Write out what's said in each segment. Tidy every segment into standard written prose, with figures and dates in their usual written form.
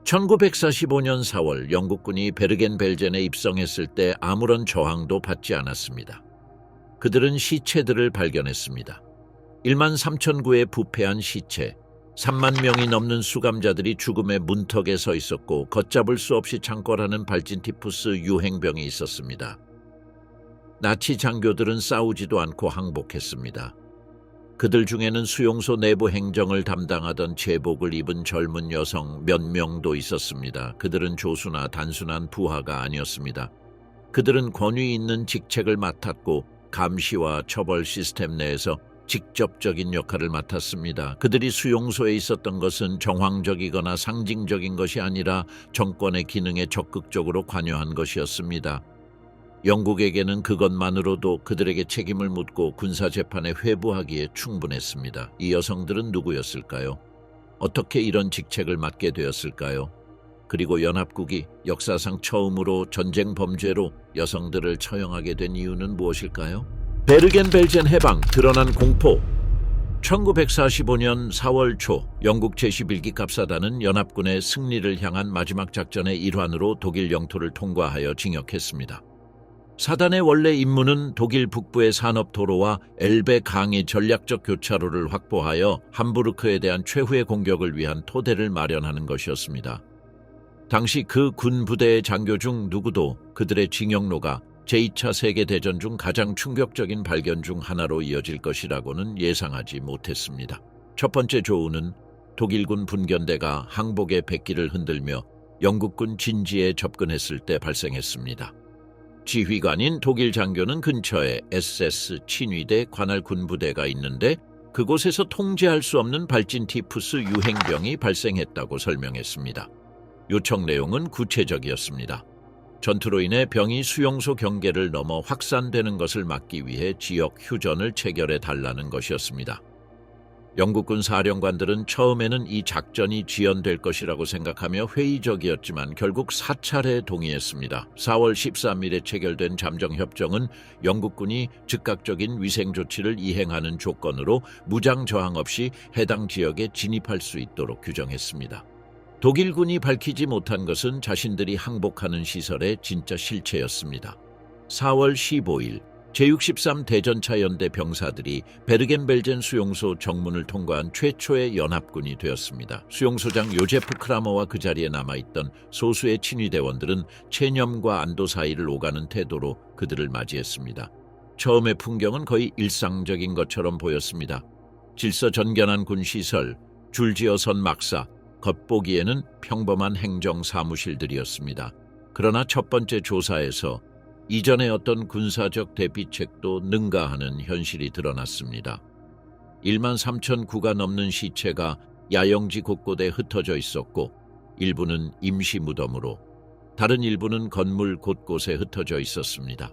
1945년 4월 영국군이 베르겐벨젠에 입성했을 때 아무런 저항도 받지 않았습니다. 그들은 시체들을 발견했습니다. 1만 3천 구의 부패한 시체, 3만 명이 넘는 수감자들이 죽음의 문턱에 서 있었고 걷잡을 수 없이 창궐하는 발진티푸스 유행병이 있었습니다. 나치 장교들은 싸우지도 않고 항복했습니다. 그들 중에는 수용소 내부 행정을 담당하던 제복을 입은 젊은 여성 몇 명도 있었습니다. 그들은 조수나 단순한 부하가 아니었습니다. 그들은 권위 있는 직책을 맡았고 감시와 처벌 시스템 내에서 직접적인 역할을 맡았습니다. 그들이 수용소에 있었던 것은 정황적이거나 상징적인 것이 아니라 정권의 기능에 적극적으로 관여한 것이었습니다. 영국에게는 그것만으로도 그들에게 책임을 묻고 군사재판에 회부하기에 충분했습니다. 이 여성들은 누구였을까요? 어떻게 이런 직책을 맡게 되었을까요? 그리고 연합국이 역사상 처음으로 전쟁 범죄로 여성들을 처형하게 된 이유는 무엇일까요? 베르겐벨젠 해방, 드러난 공포. 1945년 4월 초 영국 제11기 갑사단은 연합군의 승리를 향한 마지막 작전의 일환으로 독일 영토를 통과하여 진격했습니다. 사단의 원래 임무는 독일 북부의 산업도로와 엘베 강의 전략적 교차로를 확보하여 함부르크에 대한 최후의 공격을 위한 토대를 마련하는 것이었습니다. 당시 그 군 부대의 장교 중 누구도 그들의 징용로가 제2차 세계대전 중 가장 충격적인 발견 중 하나로 이어질 것이라고는 예상하지 못했습니다. 첫 번째 조우는 독일군 분견대가 항복의 백기를 흔들며 영국군 진지에 접근했을 때 발생했습니다. 지휘관인 독일 장교는 근처에 SS 친위대 관할 군부대가 있는데 그곳에서 통제할 수 없는 발진티푸스 유행병이 발생했다고 설명했습니다. 요청 내용은 구체적이었습니다. 전투로 인해 병이 수용소 경계를 넘어 확산되는 것을 막기 위해 지역 휴전을 체결해 달라는 것이었습니다. 영국군 사령관들은 처음에는 이 작전이 지연될 것이라고 생각하며 회의적이었지만 결국 사찰에 동의했습니다. 4월 13일에 체결된 잠정협정은 영국군이 즉각적인 위생 조치를 이행하는 조건으로 무장 저항 없이 해당 지역에 진입할 수 있도록 규정했습니다. 독일군이 밝히지 못한 것은 자신들이 항복하는 시설의 진짜 실체였습니다. 4월 15일 제63 대전차 연대 병사들이 베르겐벨젠 수용소 정문을 통과한 최초의 연합군이 되었습니다. 수용소장 요제프 크라머와 그 자리에 남아있던 소수의 친위대원들은 체념과 안도 사이를 오가는 태도로 그들을 맞이했습니다. 처음의 풍경은 거의 일상적인 것처럼 보였습니다. 질서전견한 군시설, 줄지어선 막사, 겉보기에는 평범한 행정 사무실들이었습니다. 그러나 첫 번째 조사에서 이전의 어떤 군사적 대비책도 능가하는 현실이 드러났습니다. 1만 3천 구가 넘는 시체가 야영지 곳곳에 흩어져 있었고 일부는 임시 무덤으로, 다른 일부는 건물 곳곳에 흩어져 있었습니다.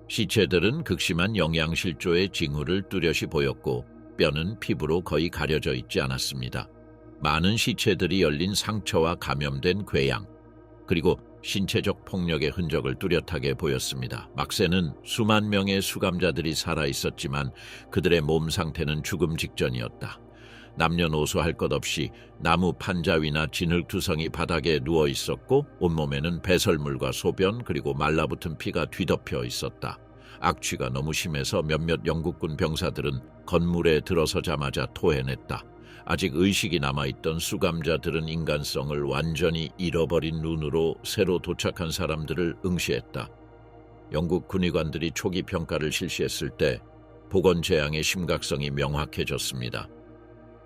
시체들은 극심한 영양실조의 징후를 뚜렷이 보였고 뼈는 피부로 거의 가려져 있지 않았습니다. 많은 시체들이 열린 상처와 감염된 궤양, 그리고 신체적 폭력의 흔적을 뚜렷하게 보였습니다. 막세는 수만 명의 수감자들이 살아있었지만 그들의 몸 상태는 죽음 직전이었다. 남녀노소 할 것 없이 나무 판자 위나 진흙투성이 바닥에 누워 있었고 온몸에는 배설물과 소변 그리고 말라붙은 피가 뒤덮여 있었다. 악취가 너무 심해서 몇몇 영국군 병사들은 건물에 들어서자마자 토해냈다. 아직 의식이 남아있던 수감자들은 인간성을 완전히 잃어버린 눈으로 새로 도착한 사람들을 응시했다. 영국 군의관들이 초기 평가를 실시했을 때 보건 재앙의 심각성이 명확해졌습니다.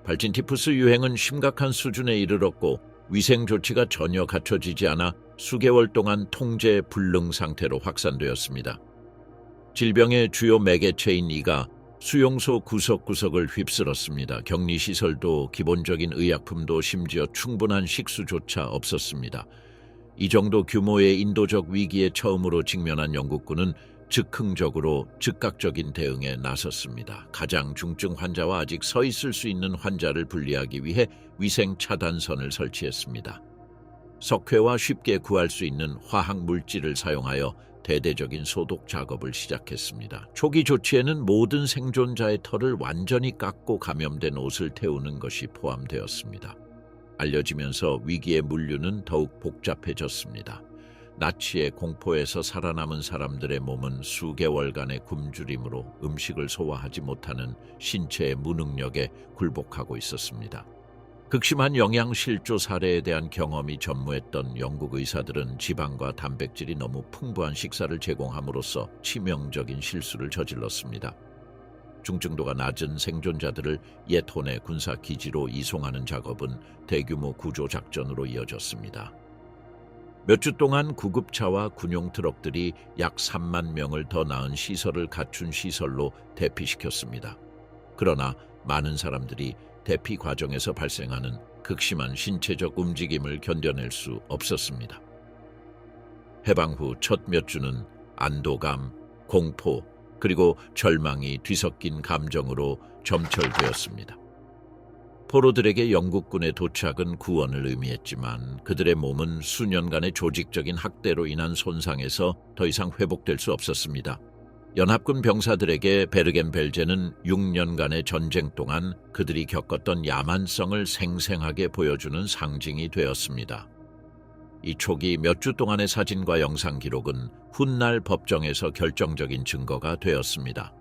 발진티푸스 유행은 심각한 수준에 이르렀고 위생 조치가 전혀 갖춰지지 않아 수개월 동안 통제 불능 상태로 확산되었습니다. 질병의 주요 매개체인 이가 수용소 구석구석을 휩쓸었습니다. 격리시설도 기본적인 의약품도 심지어 충분한 식수조차 없었습니다. 이 정도 규모의 인도적 위기에 처음으로 직면한 영국군은 즉흥적으로 즉각적인 대응에 나섰습니다. 가장 중증 환자와 아직 서 있을 수 있는 환자를 분리하기 위해 위생 차단선을 설치했습니다. 석회와 쉽게 구할 수 있는 화학 물질을 사용하여 대대적인 소독 작업을 시작했습니다. 초기 조치에는 모든 생존자의 털을 완전히 깎고 감염된 옷을 태우는 것이 포함되었습니다. 알려지면서 위기의 물류는 더욱 복잡해졌습니다. 나치의 공포에서 살아남은 사람들의 몸은 수개월간의 굶주림으로 음식을 소화하지 못하는 신체의 무능력에 굴복하고 있었습니다. 극심한 영양실조 사례에 대한 경험이 전무했던 영국 의사들은 지방과 단백질이 너무 풍부한 식사를 제공함으로써 치명적인 실수를 저질렀습니다. 중증도가 낮은 생존자들을 옛 혼의 군사 기지로 이송하는 작업은 대규모 구조 작전으로 이어졌습니다. 몇 주 동안 구급차와 군용 트럭들이 약 3만 명을 더 나은 시설을 갖춘 시설로 대피시켰습니다. 그러나 많은 사람들이 대피 과정에서 발생하는 극심한 신체적 움직임을 견뎌낼 수 없었습니다. 해방 후 첫 몇 주는 안도감, 공포, 그리고 절망이 뒤섞인 감정으로 점철되었습니다. 포로들에게 영국군의 도착은 구원을 의미했지만 그들의 몸은 수년간의 조직적인 학대로 인한 손상에서 더 이상 회복될 수 없었습니다. 연합군 병사들에게 베르겐벨제는 6년간의 전쟁 동안 그들이 겪었던 야만성을 생생하게 보여주는 상징이 되었습니다. 이 초기 몇 주 동안의 사진과 영상 기록은 훗날 법정에서 결정적인 증거가 되었습니다.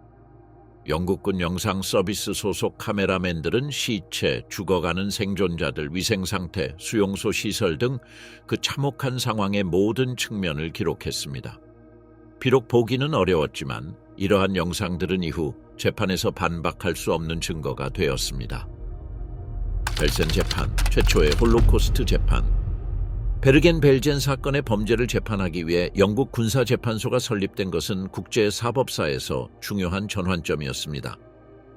영국군 영상 서비스 소속 카메라맨들은 시체, 죽어가는 생존자들 위생 상태, 수용소 시설 등 그 참혹한 상황의 모든 측면을 기록했습니다. 비록 보기는 어려웠지만 이러한 영상들은 이후 재판에서 반박할 수 없는 증거가 되었습니다. 벨센 재판, 최초의 홀로코스트 재판. 베르겐벨젠 사건의 범죄를 재판하기 위해 영국 군사재판소가 설립된 것은 국제사법사에서 중요한 전환점이었습니다.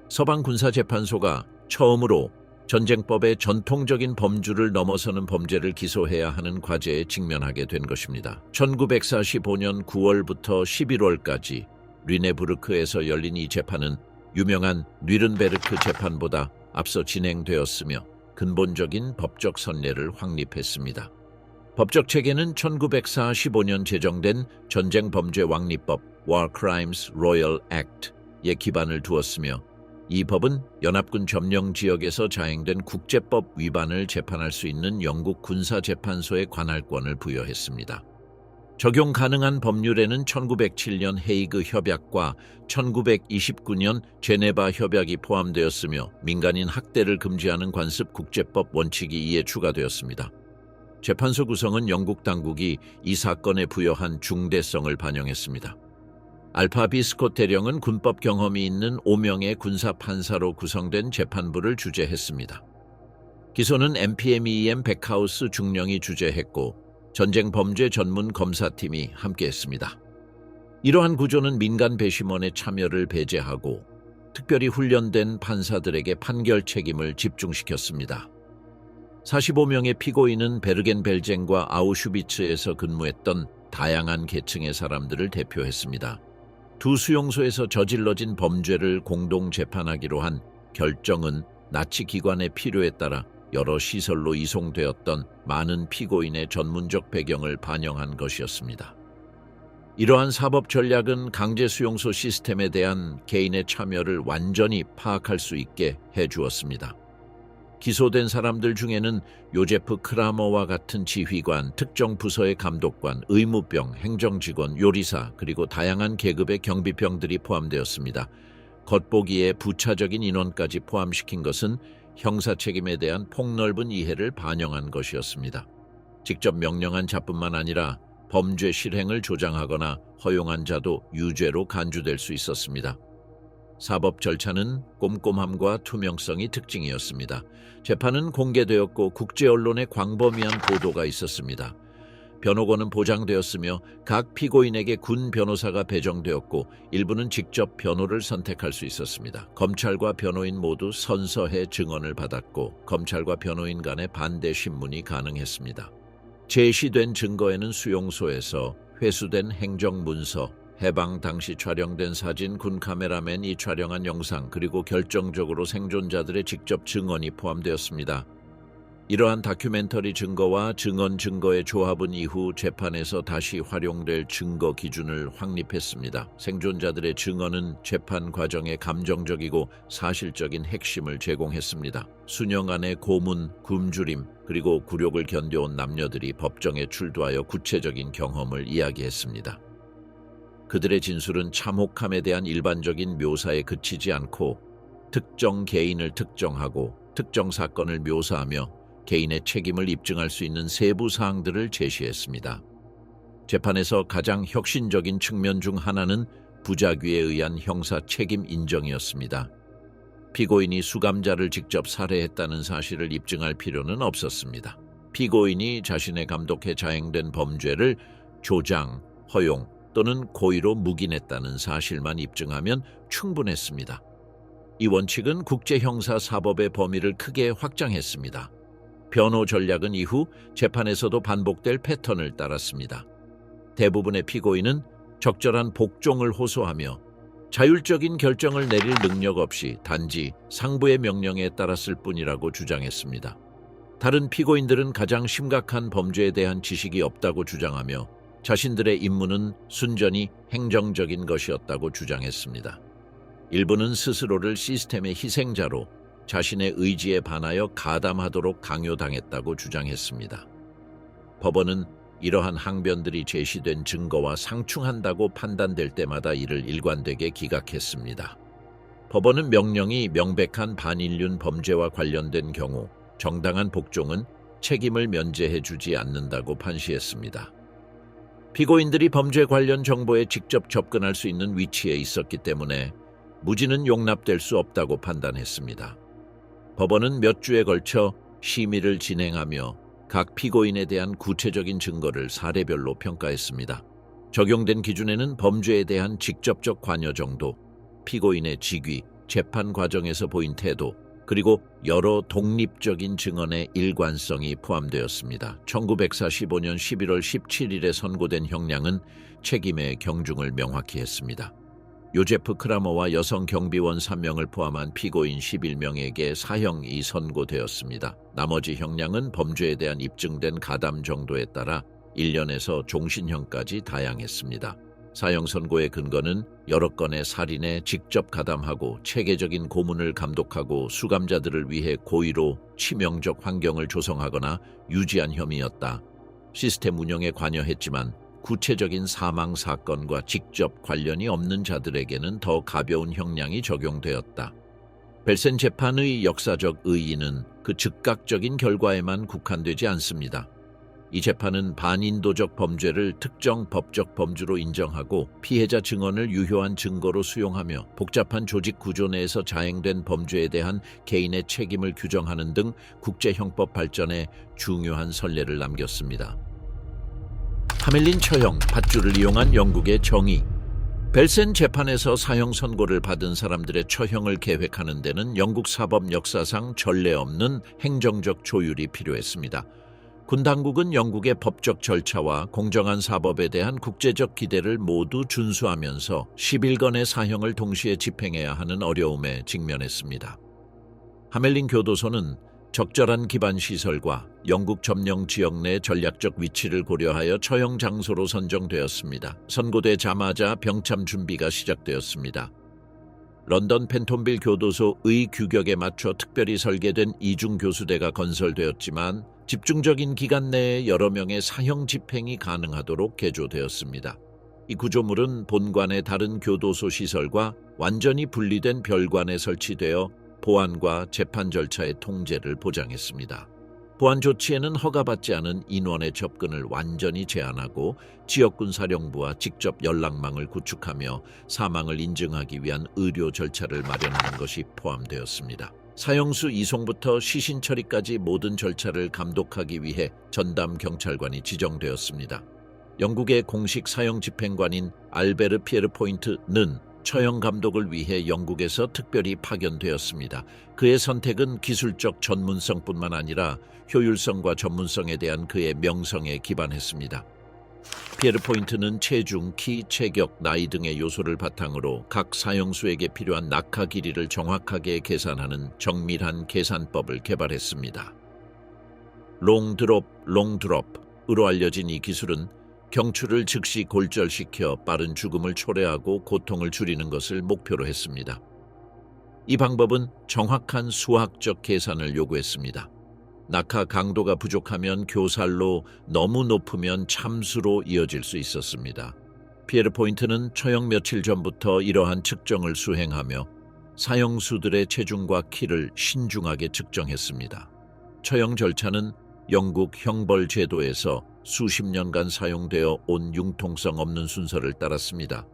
서방 군사재판소가 처음으로 전쟁법의 전통적인 범주를 넘어서는 범죄를 기소해야 하는 과제에 직면하게 된 것입니다. 1945년 9월부터 11월까지 르네부르크에서 열린 이 재판은 유명한 뉘른베르크 재판보다 앞서 진행되었으며 근본적인 법적 선례를 확립했습니다. 법적 체계는 1945년 제정된 전쟁범죄왕리법 War Crimes Royal Act에 기반을 두었으며 이 법은 연합군 점령 지역에서 자행된 국제법 위반을 재판할 수 있는 영국 군사재판소의 관할권을 부여했습니다. 적용 가능한 법률에는 1907년 헤이그 협약과 1929년 제네바 협약이 포함되었으며 민간인 학대를 금지하는 관습 국제법 원칙이 이에 추가되었습니다. 재판소 구성은 영국 당국이 이 사건에 부여한 중대성을 반영했습니다. 알파 비스콧 대령은 군법 경험이 있는 5명의 군사 판사로 구성된 재판부를 주재했습니다. 기소는 MPMEM 백하우스 중령이 주재했고 전쟁 범죄 전문 검사팀이 함께했습니다. 이러한 구조는 민간 배심원의 참여를 배제하고 특별히 훈련된 판사들에게 판결 책임을 집중시켰습니다. 45명의 피고인은 베르겐벨젠과 아우슈비츠에서 근무했던 다양한 계층의 사람들을 대표했습니다. 두 수용소에서 저질러진 범죄를 공동 재판하기로 한 결정은 나치 기관의 필요에 따라 여러 시설로 이송되었던 많은 피고인의 전문적 배경을 반영한 것이었습니다. 이러한 사법 전략은 강제 수용소 시스템에 대한 개인의 참여를 완전히 파악할 수 있게 해주었습니다. 기소된 사람들 중에는 요제프 크라머와 같은 지휘관, 특정 부서의 감독관, 의무병, 행정직원, 요리사, 그리고 다양한 계급의 경비병들이 포함되었습니다. 겉보기에 부차적인 인원까지 포함시킨 것은 형사 책임에 대한 폭넓은 이해를 반영한 것이었습니다. 직접 명령한 자뿐만 아니라 범죄 실행을 조장하거나 허용한 자도 유죄로 간주될 수 있었습니다. 사법 절차는 꼼꼼함과 투명성이 특징이었습니다. 재판은 공개되었고 국제 언론의 광범위한 보도가 있었습니다. 변호권은 보장되었으며 각 피고인에게 군 변호사가 배정되었고 일부는 직접 변호를 선택할 수 있었습니다. 검찰과 변호인 모두 선서해 증언을 받았고 검찰과 변호인 간의 반대 신문이 가능했습니다. 제시된 증거에는 수용소에서 회수된 행정문서, 해방 당시 촬영된 사진, 군 카메라맨이 촬영한 영상, 그리고 결정적으로 생존자들의 직접 증언이 포함되었습니다. 이러한 다큐멘터리 증거와 증언 증거의 조합은 이후 재판에서 다시 활용될 증거 기준을 확립했습니다. 생존자들의 증언은 재판 과정의 감정적이고 사실적인 핵심을 제공했습니다. 수년간의 고문, 굶주림, 그리고 굴욕을 견뎌온 남녀들이 법정에 출두하여 구체적인 경험을 이야기했습니다. 그들의 진술은 참혹함에 대한 일반적인 묘사에 그치지 않고 특정 개인을 특정하고 특정 사건을 묘사하며 개인의 책임을 입증할 수 있는 세부 사항들을 제시했습니다. 재판에서 가장 혁신적인 측면 중 하나는 부작위에 의한 형사 책임 인정이었습니다. 피고인이 수감자를 직접 살해했다는 사실을 입증할 필요는 없었습니다. 피고인이 자신의 감독에 자행된 범죄를 조장, 허용 또는 고의로 묵인했다는 사실만 입증하면 충분했습니다. 이 원칙은 국제형사사법의 범위를 크게 확장했습니다. 변호 전략은 이후 재판에서도 반복될 패턴을 따랐습니다. 대부분의 피고인은 적절한 복종을 호소하며 자율적인 결정을 내릴 능력 없이 단지 상부의 명령에 따랐을 뿐이라고 주장했습니다. 다른 피고인들은 가장 심각한 범죄에 대한 지식이 없다고 주장하며 자신들의 임무는 순전히 행정적인 것이었다고 주장했습니다. 일부는 스스로를 시스템의 희생자로 자신의 의지에 반하여 가담하도록 강요당했다고 주장했습니다. 법원은 이러한 항변들이 제시된 증거와 상충한다고 판단될 때마다 이를 일관되게 기각했습니다. 법원은 명령이 명백한 반인륜 범죄와 관련된 경우 정당한 복종은 책임을 면제해주지 않는다고 판시했습니다. 피고인들이 범죄 관련 정보에 직접 접근할 수 있는 위치에 있었기 때문에 무지는 용납될 수 없다고 판단했습니다. 법원은 몇 주에 걸쳐 심의를 진행하며 각 피고인에 대한 구체적인 증거를 사례별로 평가했습니다. 적용된 기준에는 범죄에 대한 직접적 관여 정도, 피고인의 직위, 재판 과정에서 보인 태도, 그리고 여러 독립적인 증언의 일관성이 포함되었습니다. 1945년 11월 17일에 선고된 형량은 책임의 경중을 명확히 했습니다. 요제프 크라머와 여성 경비원 3명을 포함한 피고인 11명에게 사형이 선고되었습니다. 나머지 형량은 범죄에 대한 입증된 가담 정도에 따라 1년에서 종신형까지 다양했습니다. 사형 선고의 근거는 여러 건의 살인에 직접 가담하고 체계적인 고문을 감독하고 수감자들을 위해 고의로 치명적 환경을 조성하거나 유지한 혐의였다. 시스템 운영에 관여했지만 구체적인 사망 사건과 직접 관련이 없는 자들에게는 더 가벼운 형량이 적용되었다. 벨센 재판의 역사적 의의는 그 즉각적인 결과에만 국한되지 않습니다. 이 재판은 반인도적 범죄를 특정 법적 범주로 인정하고 피해자 증언을 유효한 증거로 수용하며 복잡한 조직 구조 내에서 자행된 범죄에 대한 개인의 책임을 규정하는 등 국제형법 발전에 중요한 선례를 남겼습니다. 하멜린 처형, 밧줄을 이용한 영국의 정의. 벨센 재판에서 사형 선고를 받은 사람들의 처형을 계획하는 데는 영국 사법 역사상 전례 없는 행정적 조율이 필요했습니다. 군 당국은 영국의 법적 절차와 공정한 사법에 대한 국제적 기대를 모두 준수하면서 11건의 사형을 동시에 집행해야 하는 어려움에 직면했습니다. 하멜린 교도소는 적절한 기반 시설과 영국 점령 지역 내 전략적 위치를 고려하여 처형 장소로 선정되었습니다. 선고되자마자 병참 준비가 시작되었습니다. 런던 펜톤빌 교도소의 규격에 맞춰 특별히 설계된 이중 교수대가 건설되었지만 집중적인 기간 내에 여러 명의 사형 집행이 가능하도록 개조되었습니다. 이 구조물은 본관의 다른 교도소 시설과 완전히 분리된 별관에 설치되어 보안과 재판 절차의 통제를 보장했습니다. 보안 조치에는 허가받지 않은 인원의 접근을 완전히 제한하고 지역군 사령부와 직접 연락망을 구축하며 사망을 인증하기 위한 의료 절차를 마련하는 것이 포함되었습니다. 사형수 이송부터 시신 처리까지 모든 절차를 감독하기 위해 전담 경찰관이 지정되었습니다. 영국의 공식 사형 집행관인 알베르 피에르 포인트는 처형 감독을 위해 영국에서 특별히 파견되었습니다. 그의 선택은 기술적 전문성뿐만 아니라 효율성과 전문성에 대한 그의 명성에 기반했습니다. 피에르 포인트는 체중, 키, 체격, 나이 등의 요소를 바탕으로 각 사형수에게 필요한 낙하 길이를 정확하게 계산하는 정밀한 계산법을 개발했습니다. 롱드롭으로 알려진 이 기술은 경추를 즉시 골절시켜 빠른 죽음을 초래하고 고통을 줄이는 것을 목표로 했습니다. 이 방법은 정확한 수학적 계산을 요구했습니다. 낙하 강도가 부족하면 교살로, 너무 높으면 참수로 이어질 수 있었습니다. 피에르 포인트는 처형 며칠 전부터 이러한 측정을 수행하며 사형수들의 체중과 키를 신중하게 측정했습니다. 처형 절차는 영국 형벌 제도에서 수십 년간 사용되어 온 융통성 없는 순서를 따랐습니다.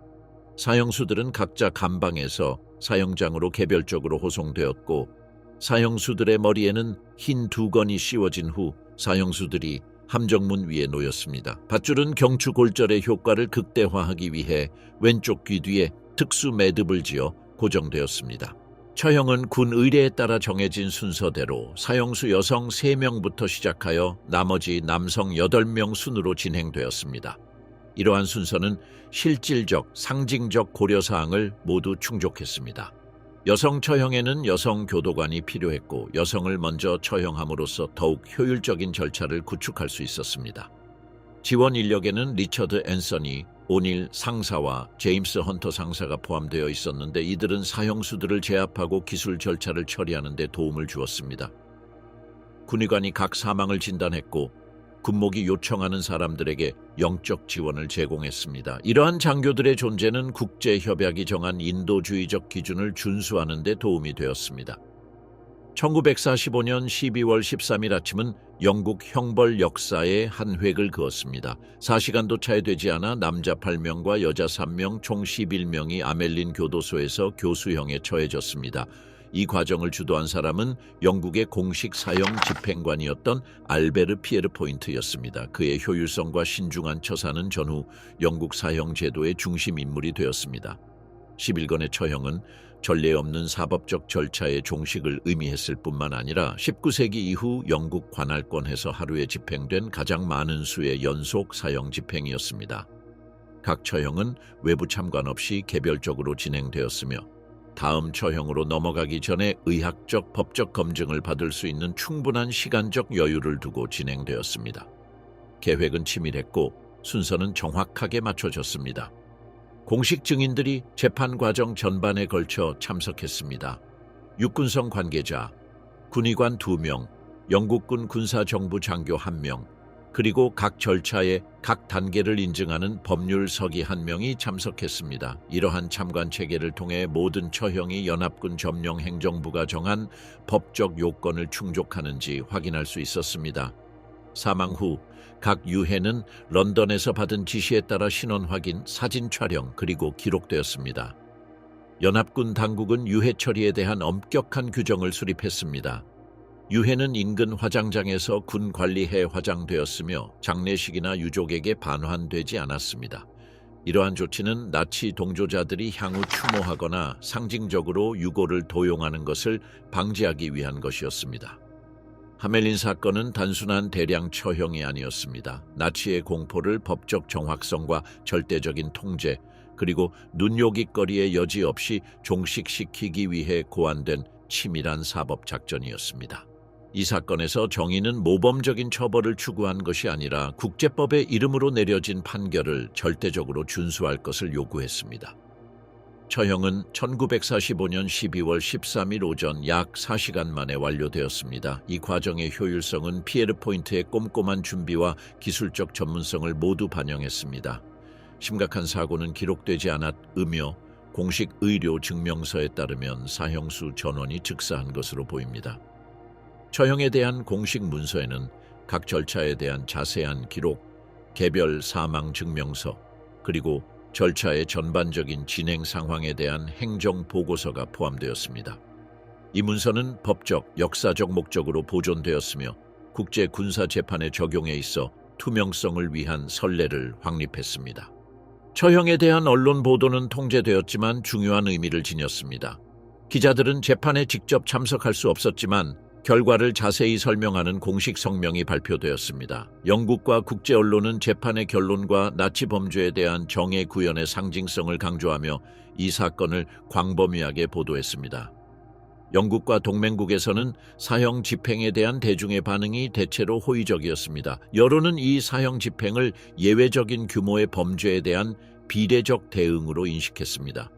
사형수들은 각자 감방에서 사형장으로 개별적으로 호송되었고, 사형수들의 머리에는 흰 두건이 씌워진 후 사형수들이 함정문 위에 놓였습니다. 밧줄은 경추 골절의 효과를 극대화하기 위해 왼쪽 귀 뒤에 특수 매듭을 지어 고정되었습니다. 처형은 군 의례에 따라 정해진 순서대로 사형수 여성 3명부터 시작하여 나머지 남성 8명 순으로 진행되었습니다. 이러한 순서는 실질적, 상징적 고려사항을 모두 충족했습니다. 여성 처형에는 여성 교도관이 필요했고, 여성을 먼저 처형함으로써 더욱 효율적인 절차를 구축할 수 있었습니다. 지원 인력에는 리처드 앤서니, 오닐 상사와 제임스 헌터 상사가 포함되어 있었는데, 이들은 사형수들을 제압하고 기술 절차를 처리하는 데 도움을 주었습니다. 군의관이 각 사망을 진단했고, 군목이 요청하는 사람들에게 영적 지원을 제공했습니다. 이러한 장교들의 존재는 국제협약이 정한 인도주의적 기준을 준수하는 데 도움이 되었습니다. 1945년 12월 13일 아침은 영국 형벌 역사의 한 획을 그었습니다. 4시간도 차에 되지 않아 남자 8명과 여자 3명 총 11명이 아멜린 교도소에서 교수형에 처해졌습니다. 이 과정을 주도한 사람은 영국의 공식 사형 집행관이었던 알베르 피에르 포인트였습니다. 그의 효율성과 신중한 처사는 전후 영국 사형 제도의 중심 인물이 되었습니다. 11건의 처형은 전례 없는 사법적 절차의 종식을 의미했을 뿐만 아니라 19세기 이후 영국 관할권에서 하루에 집행된 가장 많은 수의 연속 사형 집행이었습니다. 각 처형은 외부 참관 없이 개별적으로 진행되었으며, 다음 처형으로 넘어가기 전에 의학적, 법적 검증을 받을 수 있는 충분한 시간적 여유를 두고 진행되었습니다. 계획은 치밀했고 순서는 정확하게 맞춰졌습니다. 공식 증인들이 재판 과정 전반에 걸쳐 참석했습니다. 육군성 관계자, 군의관 2명, 영국군 군사정부 장교 1명, 그리고 각 절차의 각 단계를 인증하는 법률서기 1명이 참석했습니다. 이러한 참관 체계를 통해 모든 처형이 연합군 점령 행정부가 정한 법적 요건을 충족하는지 확인할 수 있었습니다. 사망 후 각 유해는 런던에서 받은 지시에 따라 신원 확인, 사진 촬영, 그리고 기록되었습니다. 연합군 당국은 유해 처리에 대한 엄격한 규정을 수립했습니다. 유해는 인근 화장장에서 군 관리해 화장되었으며 장례식이나 유족에게 반환되지 않았습니다. 이러한 조치는 나치 동조자들이 향후 추모하거나 상징적으로 유고를 도용하는 것을 방지하기 위한 것이었습니다. 하멜린 사건은 단순한 대량 처형이 아니었습니다. 나치의 공포를 법적 정확성과 절대적인 통제, 그리고 눈요깃거리의 여지 없이 종식시키기 위해 고안된 치밀한 사법작전이었습니다. 이 사건에서 정의는 모범적인 처벌을 추구한 것이 아니라 국제법의 이름으로 내려진 판결을 절대적으로 준수할 것을 요구했습니다. 처형은 1945년 12월 13일 오전 약 4시간 만에 완료되었습니다. 이 과정의 효율성은 피에르 포인트의 꼼꼼한 준비와 기술적 전문성을 모두 반영했습니다. 심각한 사고는 기록되지 않았으며 공식 의료 증명서에 따르면 사형수 전원이 즉사한 것으로 보입니다. 처형에 대한 공식 문서에는 각 절차에 대한 자세한 기록, 개별 사망 증명서, 그리고 절차의 전반적인 진행 상황에 대한 행정 보고서가 포함되었습니다. 이 문서는 법적, 역사적 목적으로 보존되었으며 국제 군사 재판의 적용에 있어 투명성을 위한 선례를 확립했습니다. 처형에 대한 언론 보도는 통제되었지만 중요한 의미를 지녔습니다. 기자들은 재판에 직접 참석할 수 없었지만 결과를 자세히 설명하는 공식 성명이 발표되었습니다. 영국과 국제 언론은 재판의 결론과 나치 범죄에 대한 정의 구현의 상징성을 강조하며 이 사건을 광범위하게 보도했습니다. 영국과 동맹국에서는 사형 집행에 대한 대중의 반응이 대체로 호의적이었습니다. 여론은 이 사형 집행을 예외적인 규모의 범죄에 대한 비례적 대응으로 인식했습니다.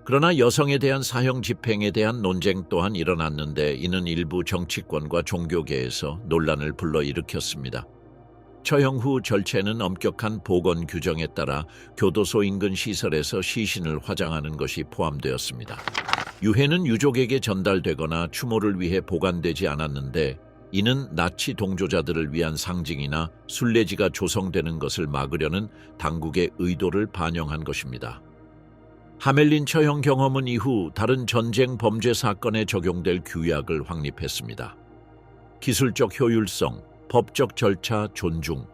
그러나 여성에 대한 사형 집행에 대한 논쟁 또한 일어났는데 이는 일부 정치권과 종교계에서 논란을 불러일으켰습니다. 처형 후 절체는 엄격한 보건 규정에 따라 교도소 인근 시설에서 시신을 화장하는 것이 포함되었습니다. 유해는 유족에게 전달되거나 추모를 위해 보관되지 않았는데 이는 나치 동조자들을 위한 상징이나 순례지가 조성되는 것을 막으려는 당국의 의도를 반영한 것입니다. 하멜린 처형 경험은 이후 다른 전쟁 범죄 사건에 적용될 규약을 확립했습니다. 기술적 효율성, 법적 절차 존중,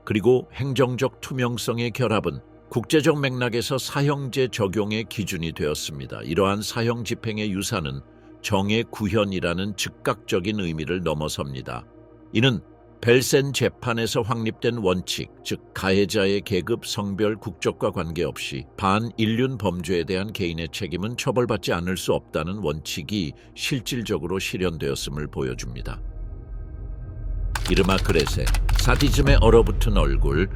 그리고 행정적 투명성의 결합은 국제적 맥락에서 사형제 적용의 기준이 되었습니다. 이러한 사형 집행의 유사는 정의 구현이라는 즉각적인 의미를 넘어섭니다. 이는 벨센 재판에서 확립된 원칙, 즉 가해자의 계급, 성별, 국적과 관계없이 반인륜 범죄에 대한 개인의 책임은 처벌받지 않을 수 없다는 원칙이 실질적으로 실현되었음을 보여줍니다. 이르마 그레세, 사디즘에 얼어붙은 얼굴.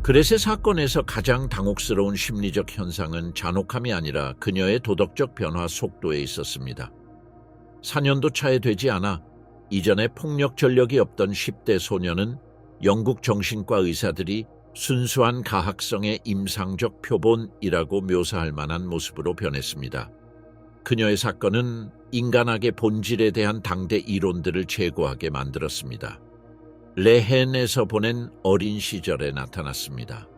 그레세 사건에서 가장 당혹스러운 심리적 현상은 잔혹함이 아니라 그녀의 도덕적 변화 속도에 있었습니다. 4년도 차에 되지 않아 이전에 폭력 전력이 없던 10대 소녀는 영국 정신과 의사들이 순수한 가학성의 임상적 표본이라고 묘사할 만한 모습으로 변했습니다. 그녀의 사건은 인간학의 본질에 대한 당대 이론들을 제고하게 만들었습니다. 레헨에서 보낸 어린 시절에 나타났습니다.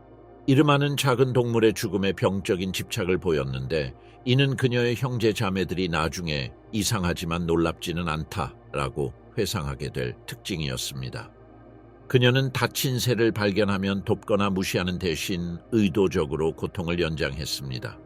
이름하는 작은 동물의 죽음에 병적인 집착을 보였는데 이는 그녀의 형제 자매들이 나중에 이상하지만 놀랍지는 않다라고 회상하게 될 특징이었습니다. 그녀는 다친 새를 발견하면 돕거나 무시하는 대신 의도적으로 고통을 연장했습니다.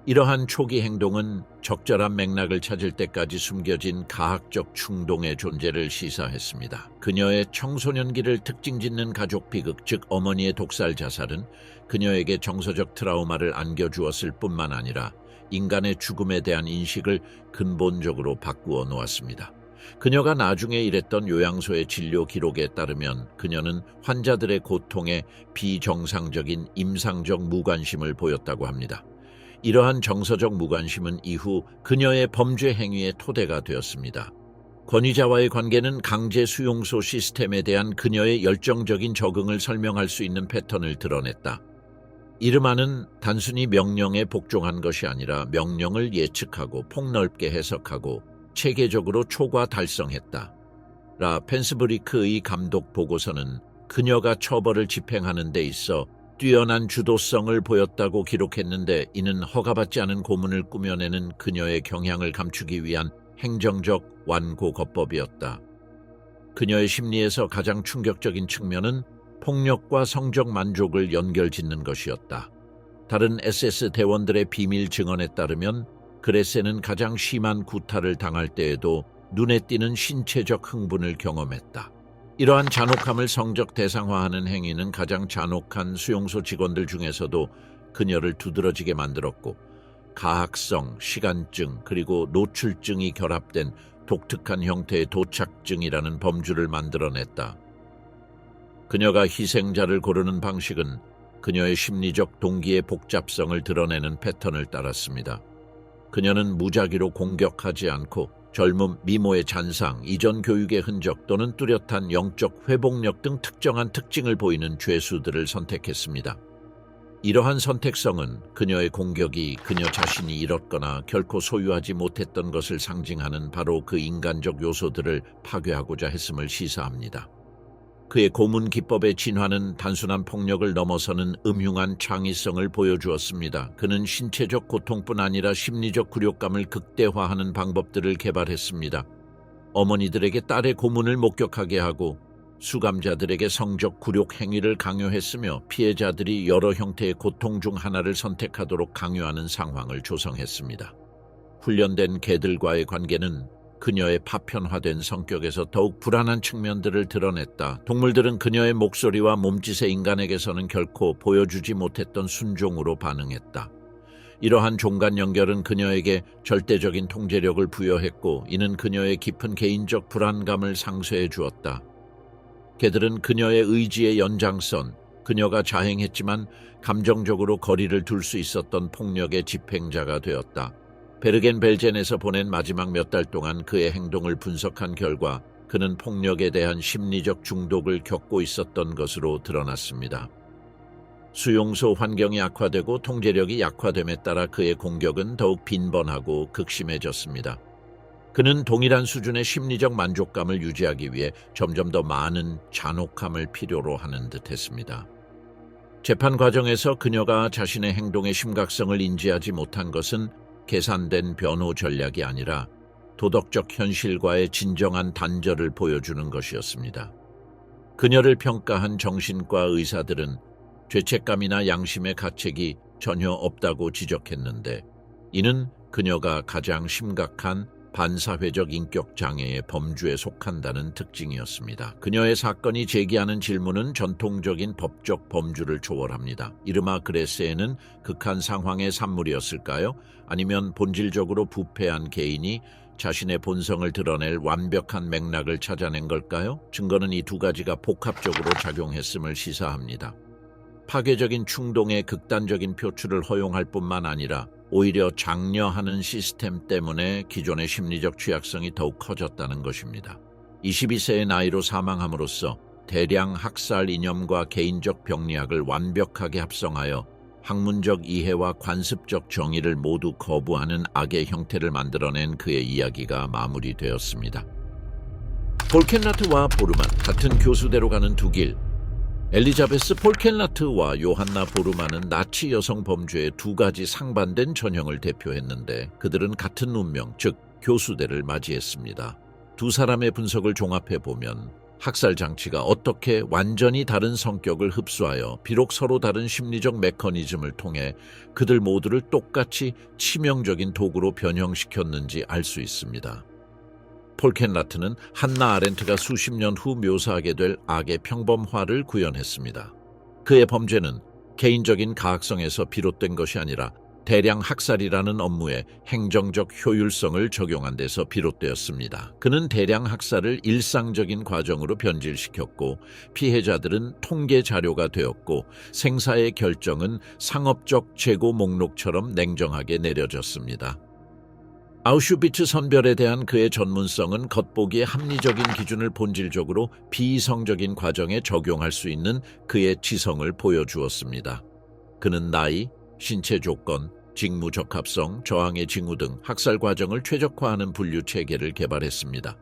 이러한 초기 행동은 적절한 맥락을 찾을 때까지 숨겨진 가학적 충동의 존재를 시사했습니다. 그녀의 청소년기를 특징짓는 가족 비극, 즉 어머니의 독살 자살은 그녀에게 정서적 트라우마를 안겨주었을 뿐만 아니라 인간의 죽음에 대한 인식을 근본적으로 바꾸어 놓았습니다. 그녀가 나중에 일했던 요양소의 진료 기록에 따르면 그녀는 환자들의 고통에 비정상적인 임상적 무관심을 보였다고 합니다. 이러한 정서적 무관심은 이후 그녀의 범죄 행위의 토대가 되었습니다. 권위자와의 관계는 강제 수용소 시스템에 대한 그녀의 열정적인 적응을 설명할 수 있는 패턴을 드러냈다. 이르마는 단순히 명령에 복종한 것이 아니라 명령을 예측하고 폭넓게 해석하고 체계적으로 초과 달성했다. 라 펜스브리크의 감독 보고서는 그녀가 처벌을 집행하는 데 있어 뛰어난 주도성을 보였다고 기록했는데 이는 허가받지 않은 고문을 꾸며내는 그녀의 경향을 감추기 위한 행정적 완고거법이었다. 그녀의 심리에서 가장 충격적인 측면은 폭력과 성적 만족을 연결짓는 것이었다. 다른 SS 대원들의 비밀 증언에 따르면 그레세는 가장 심한 구타를 당할 때에도 눈에 띄는 신체적 흥분을 경험했다. 이러한 잔혹함을 성적 대상화하는 행위는 가장 잔혹한 수용소 직원들 중에서도 그녀를 두드러지게 만들었고 가학성, 시간증, 그리고 노출증이 결합된 독특한 형태의 도착증이라는 범주를 만들어냈다. 그녀가 희생자를 고르는 방식은 그녀의 심리적 동기의 복잡성을 드러내는 패턴을 따랐습니다. 그녀는 무작위로 공격하지 않고 젊음, 미모의 잔상, 이전 교육의 흔적 또는 뚜렷한 영적 회복력 등 특정한 특징을 보이는 죄수들을 선택했습니다. 이러한 선택성은 그녀의 공격이 그녀 자신이 잃었거나 결코 소유하지 못했던 것을 상징하는 바로 그 인간적 요소들을 파괴하고자 했음을 시사합니다. 그의 고문 기법의 진화는 단순한 폭력을 넘어서는 음흉한 창의성을 보여주었습니다. 그는 신체적 고통뿐 아니라 심리적 굴욕감을 극대화하는 방법들을 개발했습니다. 어머니들에게 딸의 고문을 목격하게 하고 수감자들에게 성적 굴욕 행위를 강요했으며 피해자들이 여러 형태의 고통 중 하나를 선택하도록 강요하는 상황을 조성했습니다. 훈련된 개들과의 관계는 그녀의 파편화된 성격에서 더욱 불안한 측면들을 드러냈다. 동물들은 그녀의 목소리와 몸짓에 인간에게서는 결코 보여주지 못했던 순종으로 반응했다. 이러한 종간 연결은 그녀에게 절대적인 통제력을 부여했고 이는 그녀의 깊은 개인적 불안감을 상쇄해 주었다. 개들은 그녀의 의지의 연장선, 그녀가 자행했지만 감정적으로 거리를 둘 수 있었던 폭력의 집행자가 되었다. 베르겐 벨젠에서 보낸 마지막 몇 달 동안 그의 행동을 분석한 결과 그는 폭력에 대한 심리적 중독을 겪고 있었던 것으로 드러났습니다. 수용소 환경이 악화되고 통제력이 약화됨에 따라 그의 공격은 더욱 빈번하고 극심해졌습니다. 그는 동일한 수준의 심리적 만족감을 유지하기 위해 점점 더 많은 잔혹함을 필요로 하는 듯했습니다. 재판 과정에서 그녀가 자신의 행동의 심각성을 인지하지 못한 것은 계산된 변호 전략이 아니라 도덕적 현실과의 진정한 단절을 보여주는 것이었습니다. 그녀를 평가한 정신과 의사들은 죄책감이나 양심의 가책이 전혀 없다고 지적했는데 이는 그녀가 가장 심각한 반사회적 인격 장애의 범주에 속한다는 특징이었습니다. 그녀의 사건이 제기하는 질문은 전통적인 법적 범주를 초월합니다. 이르마 그레세에는 극한 상황의 산물이었을까요? 아니면 본질적으로 부패한 개인이 자신의 본성을 드러낼 완벽한 맥락을 찾아낸 걸까요? 증거는 이 두 가지가 복합적으로 작용했음을 시사합니다. 파괴적인 충동의 극단적인 표출을 허용할 뿐만 아니라 오히려 장려하는 시스템 때문에 기존의 심리적 취약성이 더욱 커졌다는 것입니다. 22세의 나이로 사망함으로써 대량 학살 이념과 개인적 병리학을 완벽하게 합성하여 학문적 이해와 관습적 정의를 모두 거부하는 악의 형태를 만들어낸 그의 이야기가 마무리되었습니다. 폴켄라트와 보르만, 같은 교수대로 가는 두 길. 엘리자베스 폴켄라트와 요한나 보르만은 나치 여성 범죄의 두 가지 상반된 전형을 대표했는데 그들은 같은 운명, 즉 교수대를 맞이했습니다. 두 사람의 분석을 종합해보면 학살 장치가 어떻게 완전히 다른 성격을 흡수하여 비록 서로 다른 심리적 메커니즘을 통해 그들 모두를 똑같이 치명적인 도구로 변형시켰는지 알 수 있습니다. 폴켄라트는 한나 아렌트가 수십 년 후 묘사하게 될 악의 평범화를 구현했습니다. 그의 범죄는 개인적인 가학성에서 비롯된 것이 아니라 대량 학살이라는 업무에 행정적 효율성을 적용한 데서 비롯되었습니다. 그는 대량 학살을 일상적인 과정으로 변질시켰고 피해자들은 통계 자료가 되었고 생사의 결정은 상업적 재고 목록처럼 냉정하게 내려졌습니다. 아우슈비츠 선별에 대한 그의 전문성은 겉보기에 합리적인 기준을 본질적으로 비이성적인 과정에 적용할 수 있는 그의 지성을 보여주었습니다. 그는 나이, 신체 조건, 직무 적합성, 저항의 징후 등 학살 과정을 최적화하는 분류 체계를 개발했습니다.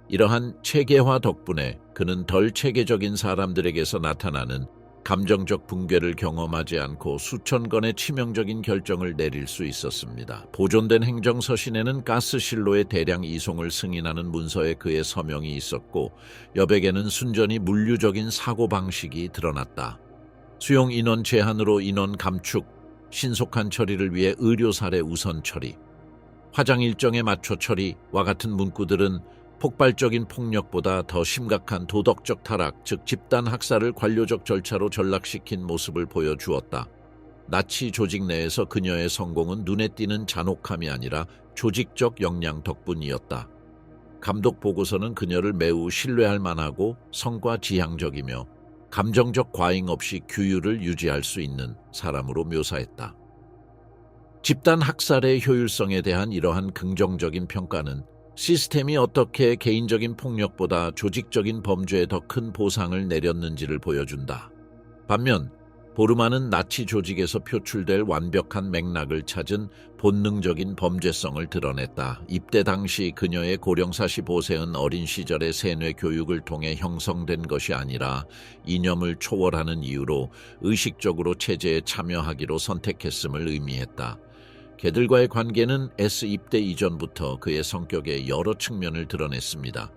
이러한 체계화 덕분에 그는 덜 체계적인 사람들에게서 나타나는 감정적 붕괴를 경험하지 않고 수천 건의 치명적인 결정을 내릴 수 있었습니다. 보존된 행정서신에는 가스실로의 대량 이송을 승인하는 문서에 그의 서명이 있었고 여백에는 순전히 물류적인 사고방식이 드러났다. 수용 인원 제한으로 인원 감축, 신속한 처리를 위해 의료사례 우선 처리, 화장 일정에 맞춰 처리와 같은 문구들은 폭발적인 폭력보다 더 심각한 도덕적 타락, 즉 집단 학살을 관료적 절차로 전락시킨 모습을 보여주었다. 나치 조직 내에서 그녀의 성공은 눈에 띄는 잔혹함이 아니라 조직적 역량 덕분이었다. 감독 보고서는 그녀를 매우 신뢰할 만하고 성과 지향적이며 감정적 과잉 없이 규율을 유지할 수 있는 사람으로 묘사했다. 집단 학살의 효율성에 대한 이러한 긍정적인 평가는 시스템이 어떻게 개인적인 폭력보다 조직적인 범죄에 더 큰 보상을 내렸는지를 보여준다. 반면 보르만은 나치 조직에서 표출될 완벽한 맥락을 찾은 본능적인 범죄성을 드러냈다. 입대 당시 그녀의 고령 45세은 어린 시절의 세뇌 교육을 통해 형성된 것이 아니라 이념을 초월하는 이유로 의식적으로 체제에 참여하기로 선택했음을 의미했다. 개들과의 관계는 입대 이전부터 그의 성격의 여러 측면을 드러냈습니다.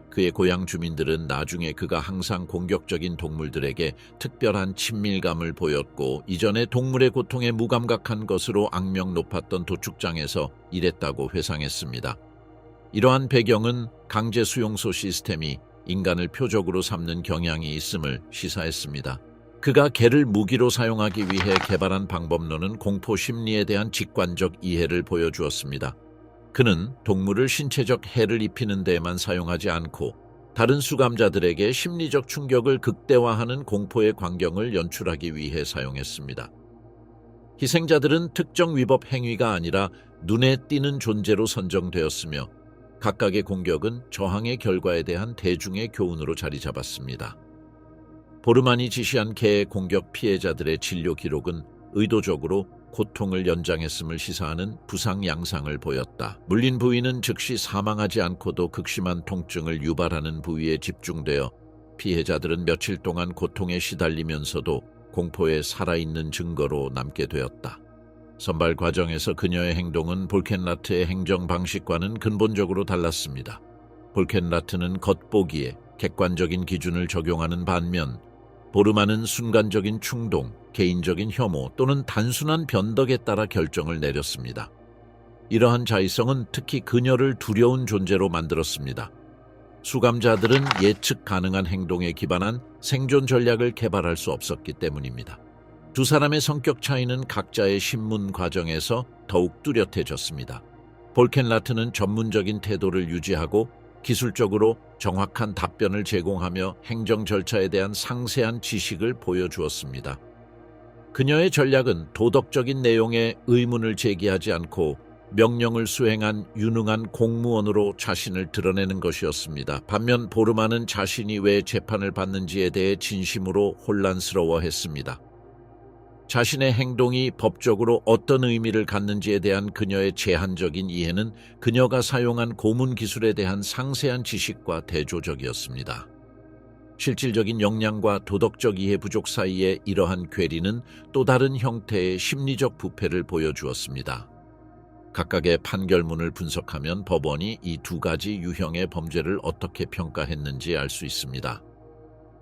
그의 고향 주민들은 나중에 그가 항상 공격적인 동물들에게 특별한 친밀감을 보였고 이전에 동물의 고통에 무감각한 것으로 악명 높았던 도축장에서 일했다고 회상했습니다. 이러한 배경은 강제 수용소 시스템이 인간을 표적으로 삼는 경향이 있음을 시사했습니다. 그가 개를 무기로 사용하기 위해 개발한 방법론은 공포 심리에 대한 직관적 이해를 보여주었습니다. 그는 동물을 신체적 해를 입히는 데에만 사용하지 않고 다른 수감자들에게 심리적 충격을 극대화하는 공포의 광경을 연출하기 위해 사용했습니다. 희생자들은 특정 위법 행위가 아니라 눈에 띄는 존재로 선정되었으며 각각의 공격은 저항의 결과에 대한 대중의 교훈으로 자리 잡았습니다. 보르만이 지시한 개의 공격 피해자들의 진료 기록은 의도적으로 고통을 연장했음을 시사하는 부상 양상을 보였다. 물린 부위는 즉시 사망하지 않고도 극심한 통증을 유발하는 부위에 집중되어 피해자들은 며칠 동안 고통에 시달리면서도 공포에 살아있는 증거로 남게 되었다. 선발 과정에서 그녀의 행동은 볼켄라트의 행정 방식과는 근본적으로 달랐습니다. 볼켄라트는 겉보기에 객관적인 기준을 적용하는 반면 보르만은 순간적인 충동, 개인적인 혐오 또는 단순한 변덕에 따라 결정을 내렸습니다. 이러한 자의성은 특히 그녀를 두려운 존재로 만들었습니다. 수감자들은 예측 가능한 행동에 기반한 생존 전략을 개발할 수 없었기 때문입니다. 두 사람의 성격 차이는 각자의 신문 과정에서 더욱 뚜렷해졌습니다. 볼켄라트는 전문적인 태도를 유지하고 기술적으로 정확한 답변을 제공하며 행정 절차에 대한 상세한 지식을 보여주었습니다. 그녀의 전략은 도덕적인 내용에 의문을 제기하지 않고 명령을 수행한 유능한 공무원으로 자신을 드러내는 것이었습니다. 반면 보르만은 자신이 왜 재판을 받는지에 대해 진심으로 혼란스러워했습니다. 자신의 행동이 법적으로 어떤 의미를 갖는지에 대한 그녀의 제한적인 이해는 그녀가 사용한 고문 기술에 대한 상세한 지식과 대조적이었습니다. 실질적인 역량과 도덕적 이해 부족 사이의 이러한 괴리는 또 다른 형태의 심리적 부패를 보여주었습니다. 각각의 판결문을 분석하면 법원이 이 두 가지 유형의 범죄를 어떻게 평가했는지 알 수 있습니다.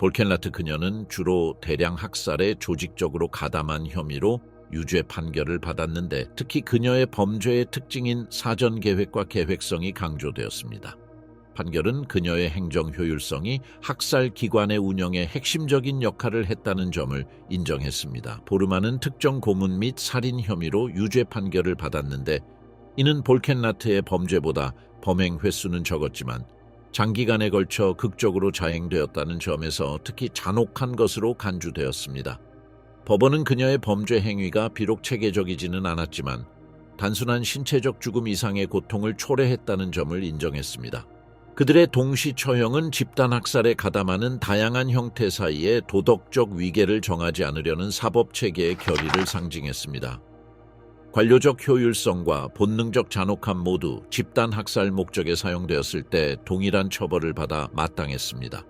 볼켄라트 그녀는 주로 대량 학살에 조직적으로 가담한 혐의로 유죄 판결을 받았는데 특히 그녀의 범죄의 특징인 사전 계획과 계획성이 강조되었습니다. 판결은 그녀의 행정 효율성이 학살 기관의 운영에 핵심적인 역할을 했다는 점을 인정했습니다. 보르만은 특정 고문 및 살인 혐의로 유죄 판결을 받았는데 이는 볼켄라트의 범죄보다 범행 횟수는 적었지만 장기간에 걸쳐 극적으로 자행되었다는 점에서 특히 잔혹한 것으로 간주되었습니다. 법원은 그녀의 범죄 행위가 비록 체계적이지는 않았지만 단순한 신체적 죽음 이상의 고통을 초래했다는 점을 인정했습니다. 그들의 동시 처형은 집단 학살에 가담하는 다양한 형태 사이에 도덕적 위계를 정하지 않으려는 사법체계의 결의를 상징했습니다. 관료적 효율성과 본능적 잔혹함 모두 집단 학살 목적에 사용되었을 때 동일한 처벌을 받아 마땅했습니다.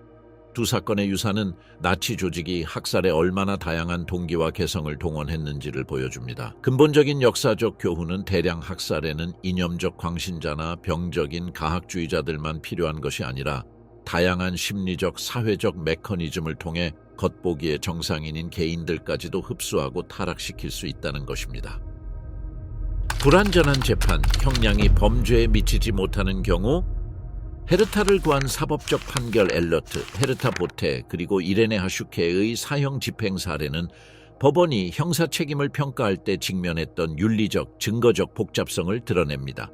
두 사건의 유사는 나치 조직이 학살에 얼마나 다양한 동기와 개성을 동원했는지를 보여줍니다. 근본적인 역사적 교훈은 대량 학살에는 이념적 광신자나 병적인 가학주의자들만 필요한 것이 아니라 다양한 심리적, 사회적 메커니즘을 통해 겉보기에 정상인인 개인들까지도 흡수하고 타락시킬 수 있다는 것입니다. 불완전한 재판, 형량이 범죄에 미치지 못하는 경우 헤르타를 구한 사법적 판결 엘러트, 헤르타 보테 그리고 이레네 하슈케의 사형 집행 사례는 법원이 형사 책임을 평가할 때 직면했던 윤리적, 증거적 복잡성을 드러냅니다.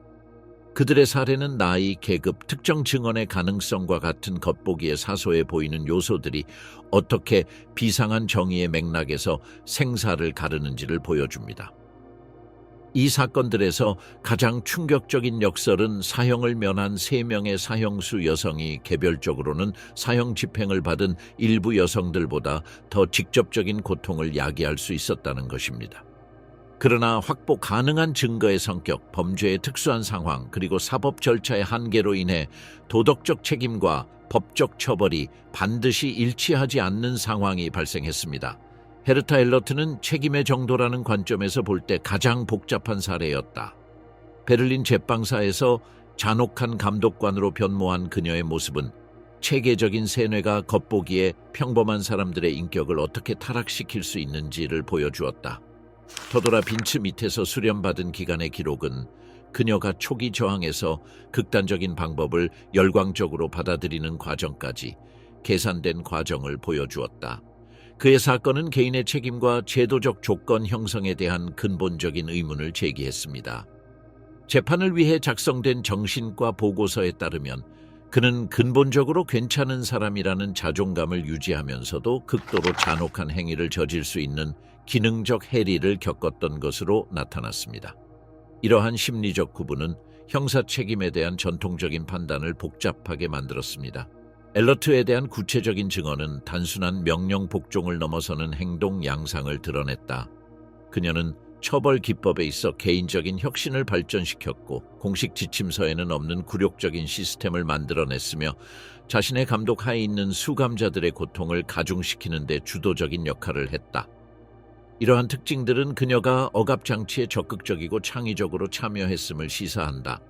그들의 사례는 나이, 계급, 특정 증언의 가능성과 같은 겉보기에 사소해 보이는 요소들이 어떻게 비상한 정의의 맥락에서 생사를 가르는지를 보여줍니다. 이 사건들에서 가장 충격적인 역설은 사형을 면한 3명의 사형수 여성이 개별적으로는 사형 집행을 받은 일부 여성들보다 더 직접적인 고통을 야기할 수 있었다는 것입니다. 그러나 확보 가능한 증거의 성격, 범죄의 특수한 상황, 그리고 사법 절차의 한계로 인해 도덕적 책임과 법적 처벌이 반드시 일치하지 않는 상황이 발생했습니다. 헤르타 엘러트는 책임의 정도라는 관점에서 볼 때 가장 복잡한 사례였다. 베를린 제빵사에서 잔혹한 감독관으로 변모한 그녀의 모습은 체계적인 세뇌가 겉보기에 평범한 사람들의 인격을 어떻게 타락시킬 수 있는지를 보여주었다. 터도라 빈츠 밑에서 수련받은 기간의 기록은 그녀가 초기 저항에서 극단적인 방법을 열광적으로 받아들이는 과정까지 계산된 과정을 보여주었다. 그의 사건은 개인의 책임과 제도적 조건 형성에 대한 근본적인 의문을 제기했습니다. 재판을 위해 작성된 정신과 보고서에 따르면 그는 근본적으로 괜찮은 사람이라는 자존감을 유지하면서도 극도로 잔혹한 행위를 저질 수 있는 기능적 해리를 겪었던 것으로 나타났습니다. 이러한 심리적 구분은 형사 책임에 대한 전통적인 판단을 복잡하게 만들었습니다. 엘러트에 대한 구체적인 증언은 단순한 명령 복종을 넘어서는 행동 양상을 드러냈다. 그녀는 처벌 기법에 있어 개인적인 혁신을 발전시켰고 공식 지침서에는 없는 굴욕적인 시스템을 만들어냈으며 자신의 감독 하에 있는 수감자들의 고통을 가중시키는 데 주도적인 역할을 했다. 이러한 특징들은 그녀가 억압장치에 적극적이고 창의적으로 참여했음을 시사한다.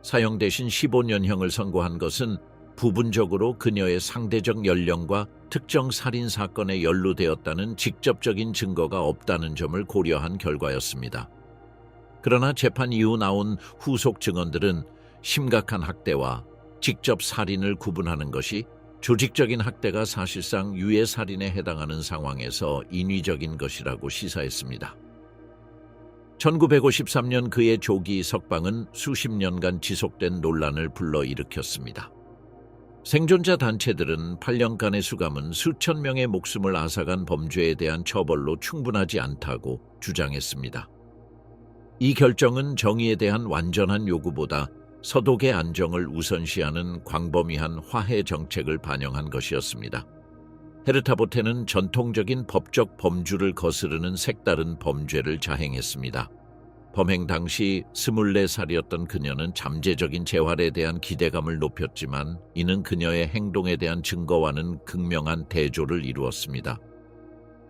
사형 대신 15년형을 선고한 것은 부분적으로 그녀의 상대적 연령과 특정 살인 사건에 연루되었다는 직접적인 증거가 없다는 점을 고려한 결과였습니다. 그러나 재판 이후 나온 후속 증언들은 심각한 학대와 직접 살인을 구분하는 것이 조직적인 학대가 사실상 유해 살인에 해당하는 상황에서 인위적인 것이라고 시사했습니다. 1953년 그의 조기 석방은 수십 년간 지속된 논란을 불러일으켰습니다. 생존자 단체들은 8년간의 수감은 수천 명의 목숨을 앗아간 범죄에 대한 처벌로 충분하지 않다고 주장했습니다. 이 결정은 정의에 대한 완전한 요구보다 서독의 안정을 우선시하는 광범위한 화해 정책을 반영한 것이었습니다. 헤르타보테는 전통적인 법적 범주를 거스르는 색다른 범죄를 자행했습니다. 범행 당시 24살이었던 그녀는 잠재적인 재활에 대한 기대감을 높였지만 이는 그녀의 행동에 대한 증거와는 극명한 대조를 이루었습니다.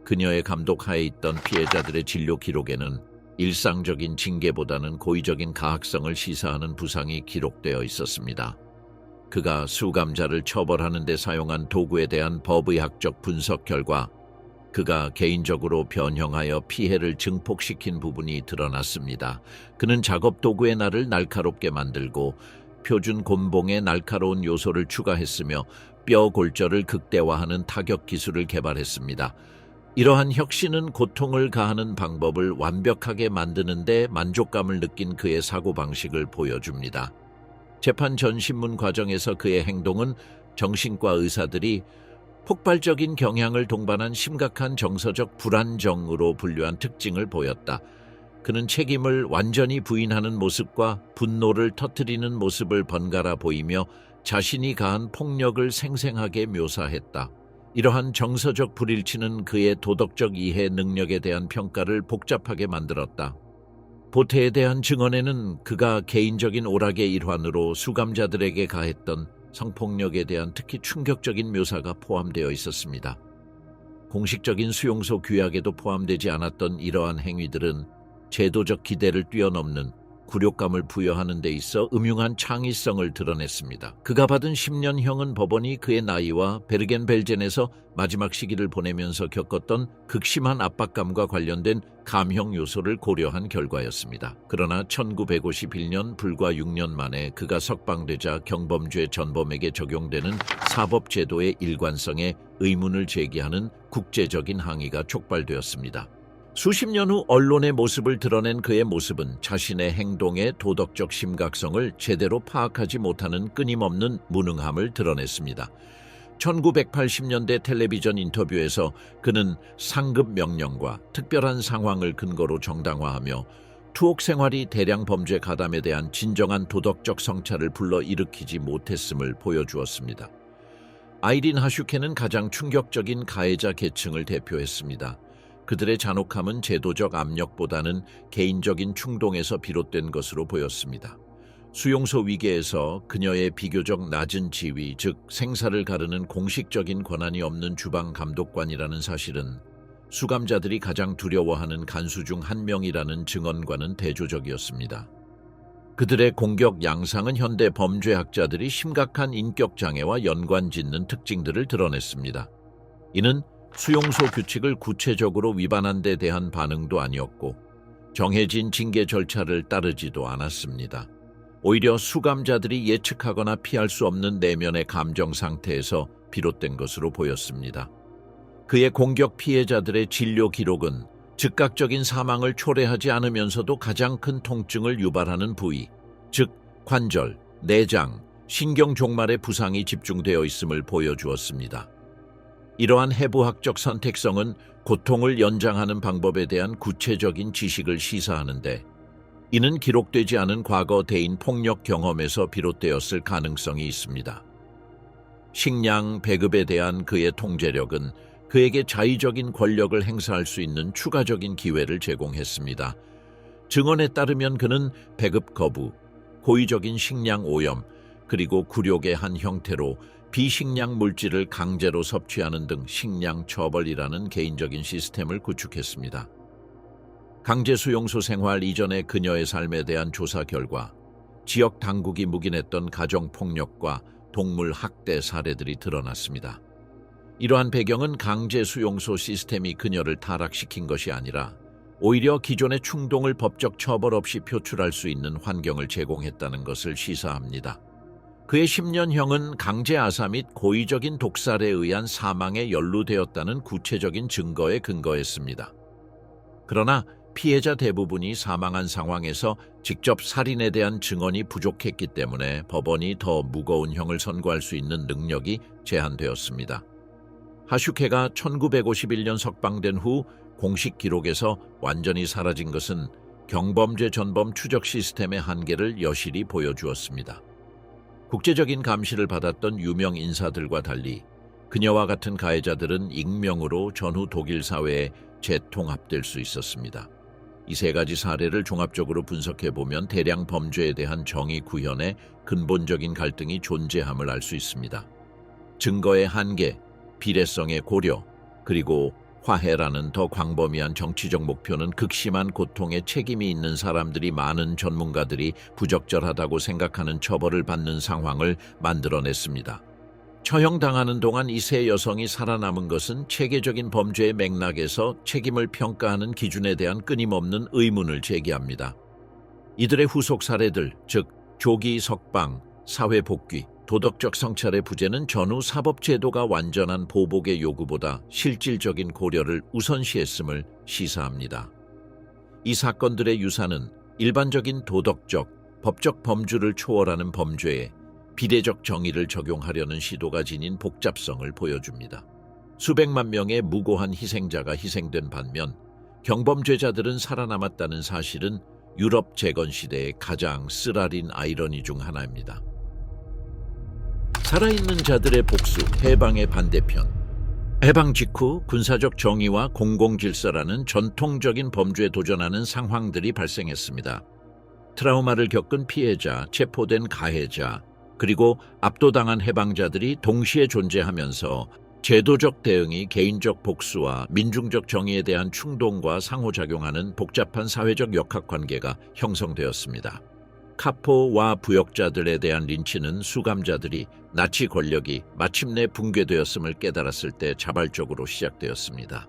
그녀의 감독하에 있던 피해자들의 진료 기록에는 일상적인 징계보다는 고의적인 가학성을 시사하는 부상이 기록되어 있었습니다. 그가 수감자를 처벌하는 데 사용한 도구에 대한 법의학적 분석 결과 그가 개인적으로 변형하여 피해를 증폭시킨 부분이 드러났습니다. 그는 작업 도구의 날을 날카롭게 만들고 표준 곤봉에 날카로운 요소를 추가했으며 뼈 골절을 극대화하는 타격 기술을 개발했습니다. 이러한 혁신은 고통을 가하는 방법을 완벽하게 만드는 데 만족감을 느낀 그의 사고방식을 보여줍니다. 재판 전 신문 과정에서 그의 행동은 정신과 의사들이 폭발적인 경향을 동반한 심각한 정서적 불안정으로 분류한 특징을 보였다. 그는 책임을 완전히 부인하는 모습과 분노를 터뜨리는 모습을 번갈아 보이며 자신이 가한 폭력을 생생하게 묘사했다. 이러한 정서적 불일치는 그의 도덕적 이해 능력에 대한 평가를 복잡하게 만들었다. 보테에 대한 증언에는 그가 개인적인 오락의 일환으로 수감자들에게 가했던 성폭력에 대한 특히 충격적인 묘사가 포함되어 있었습니다. 공식적인 수용소 규약에도 포함되지 않았던 이러한 행위들은 제도적 기대를 뛰어넘는 굴욕감을 부여하는 데 있어 음흉한 창의성을 드러냈습니다. 그가 받은 10년형은 법원이 그의 나이와 베르겐벨젠에서 마지막 시기를 보내면서 겪었던 극심한 압박감과 관련된 감형 요소를 고려한 결과였습니다. 그러나 1951년 불과 6년 만에 그가 석방되자 경범죄 전범에게 적용되는 사법제도의 일관성에 의문을 제기하는 국제적인 항의가 촉발되었습니다. 수십 년 후 언론의 모습을 드러낸 그의 모습은 자신의 행동의 도덕적 심각성을 제대로 파악하지 못하는 끊임없는 무능함을 드러냈습니다. 1980년대 텔레비전 인터뷰에서 그는 상급 명령과 특별한 상황을 근거로 정당화하며 투옥 생활이 대량 범죄 가담에 대한 진정한 도덕적 성찰을 불러일으키지 못했음을 보여주었습니다. 아이린 하슈케는 가장 충격적인 가해자 계층을 대표했습니다. 그들의 잔혹함은 제도적 압력보다는 개인적인 충동에서 비롯된 것으로 보였습니다. 수용소 위계에서 그녀의 비교적 낮은 지위, 즉 생사를 가르는 공식적인 권한이 없는 주방 감독관이라는 사실은 수감자들이 가장 두려워하는 간수 중 한 명이라는 증언과는 대조적이었습니다. 그들의 공격 양상은 현대 범죄학자들이 심각한 인격장애와 연관짓는 특징들을 드러냈습니다. 이는 수용소 규칙을 구체적으로 위반한 데 대한 반응도 아니었고 정해진 징계 절차를 따르지도 않았습니다. 오히려 수감자들이 예측하거나 피할 수 없는 내면의 감정 상태에서 비롯된 것으로 보였습니다. 그의 공격 피해자들의 진료 기록은 즉각적인 사망을 초래하지 않으면서도 가장 큰 통증을 유발하는 부위, 즉 관절, 내장, 신경 종말의 부상이 집중되어 있음을 보여주었습니다. 이러한 해부학적 선택성은 고통을 연장하는 방법에 대한 구체적인 지식을 시사하는데, 이는 기록되지 않은 과거 대인 폭력 경험에서 비롯되었을 가능성이 있습니다. 식량 배급에 대한 그의 통제력은 그에게 자의적인 권력을 행사할 수 있는 추가적인 기회를 제공했습니다. 증언에 따르면 그는 배급 거부, 고의적인 식량 오염, 그리고 굴욕의 한 형태로 비식량 물질을 강제로 섭취하는 등 식량 처벌이라는 개인적인 시스템을 구축했습니다. 강제 수용소 생활 이전의 그녀의 삶에 대한 조사 결과 지역 당국이 묵인했던 가정폭력과 동물 학대 사례들이 드러났습니다. 이러한 배경은 강제 수용소 시스템이 그녀를 타락시킨 것이 아니라 오히려 기존의 충동을 법적 처벌 없이 표출할 수 있는 환경을 제공했다는 것을 시사합니다. 그의 10년형은 강제 아사 및 고의적인 독살에 의한 사망에 연루되었다는 구체적인 증거에 근거했습니다. 그러나 피해자 대부분이 사망한 상황에서 직접 살인에 대한 증언이 부족했기 때문에 법원이 더 무거운 형을 선고할 수 있는 능력이 제한되었습니다. 하슈케가 1951년 석방된 후 공식 기록에서 완전히 사라진 것은 경범죄 전범 추적 시스템의 한계를 여실히 보여주었습니다. 국제적인 감시를 받았던 유명 인사들과 달리 그녀와 같은 가해자들은 익명으로 전후 독일 사회에 재통합될 수 있었습니다. 이 세 가지 사례를 종합적으로 분석해보면 대량 범죄에 대한 정의 구현에 근본적인 갈등이 존재함을 알 수 있습니다. 증거의 한계, 비례성의 고려, 그리고 화해라는 더 광범위한 정치적 목표는 극심한 고통에 책임이 있는 사람들이 많은 전문가들이 부적절하다고 생각하는 처벌을 받는 상황을 만들어냈습니다. 처형당하는 동안 이 세 여성이 살아남은 것은 체계적인 범죄의 맥락에서 책임을 평가하는 기준에 대한 끊임없는 의문을 제기합니다. 이들의 후속 사례들, 즉 조기 석방, 사회복귀, 도덕적 성찰의 부재는 전후 사법제도가 완전한 보복의 요구보다 실질적인 고려를 우선시했음을 시사합니다. 이 사건들의 유사는 일반적인 도덕적, 법적 범주를 초월하는 범죄에 비례적 정의를 적용하려는 시도가 지닌 복잡성을 보여줍니다. 수백만 명의 무고한 희생자가 희생된 반면 경범죄자들은 살아남았다는 사실은 유럽 재건 시대의 가장 쓰라린 아이러니 중 하나입니다. 살아있는 자들의 복수, 해방의 반대편. 해방 직후 군사적 정의와 공공질서라는 전통적인 범죄에 도전하는 상황들이 발생했습니다. 트라우마를 겪은 피해자, 체포된 가해자, 그리고 압도당한 해방자들이 동시에 존재하면서 제도적 대응이 개인적 복수와 민중적 정의에 대한 충동과 상호작용하는 복잡한 사회적 역학관계가 형성되었습니다. 카포와 부역자들에 대한 린치는 수감자들이 나치 권력이 마침내 붕괴되었음을 깨달았을 때 자발적으로 시작되었습니다.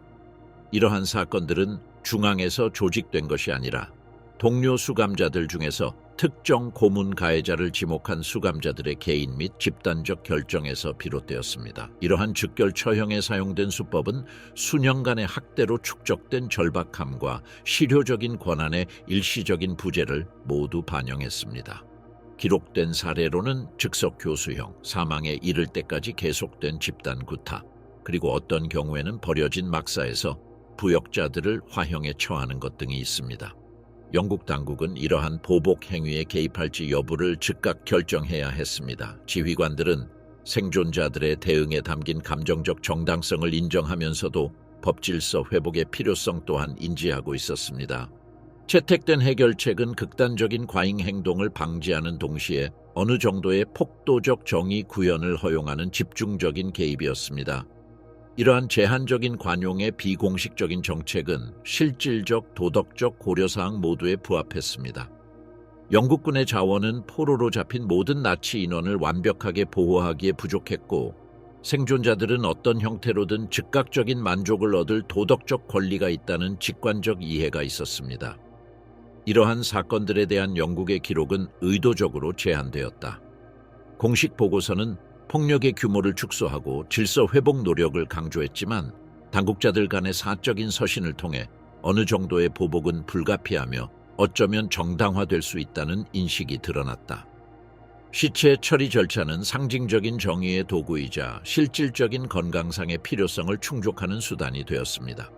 이러한 사건들은 중앙에서 조직된 것이 아니라 동료 수감자들 중에서 특정 고문 가해자를 지목한 수감자들의 개인 및 집단적 결정에서 비롯되었습니다. 이러한 즉결 처형에 사용된 수법은 수년간의 학대로 축적된 절박함과 실효적인 권한의 일시적인 부재를 모두 반영했습니다. 기록된 사례로는 즉석 교수형, 사망에 이를 때까지 계속된 집단 구타, 그리고 어떤 경우에는 버려진 막사에서 부역자들을 화형에 처하는 것 등이 있습니다. 영국 당국은 이러한 보복 행위에 개입할지 여부를 즉각 결정해야 했습니다. 지휘관들은 생존자들의 대응에 담긴 감정적 정당성을 인정하면서도 법질서 회복의 필요성 또한 인지하고 있었습니다. 채택된 해결책은 극단적인 과잉 행동을 방지하는 동시에 어느 정도의 폭도적 정의 구현을 허용하는 집중적인 개입이었습니다. 이러한 제한적인 관용의 비공식적인 정책은 실질적 도덕적 고려사항 모두에 부합했습니다. 영국군의 자원은 포로로 잡힌 모든 나치 인원을 완벽하게 보호하기에 부족했고, 생존자들은 어떤 형태로든 즉각적인 만족을 얻을 도덕적 권리가 있다는 직관적 이해가 있었습니다. 이러한 사건들에 대한 영국의 기록은 의도적으로 제한되었다. 공식 보고서는 폭력의 규모를 축소하고 질서 회복 노력을 강조했지만 당국자들 간의 사적인 서신을 통해 어느 정도의 보복은 불가피하며 어쩌면 정당화될 수 있다는 인식이 드러났다. 시체 처리 절차는 상징적인 정의의 도구이자 실질적인 건강상의 필요성을 충족하는 수단이 되었습니다.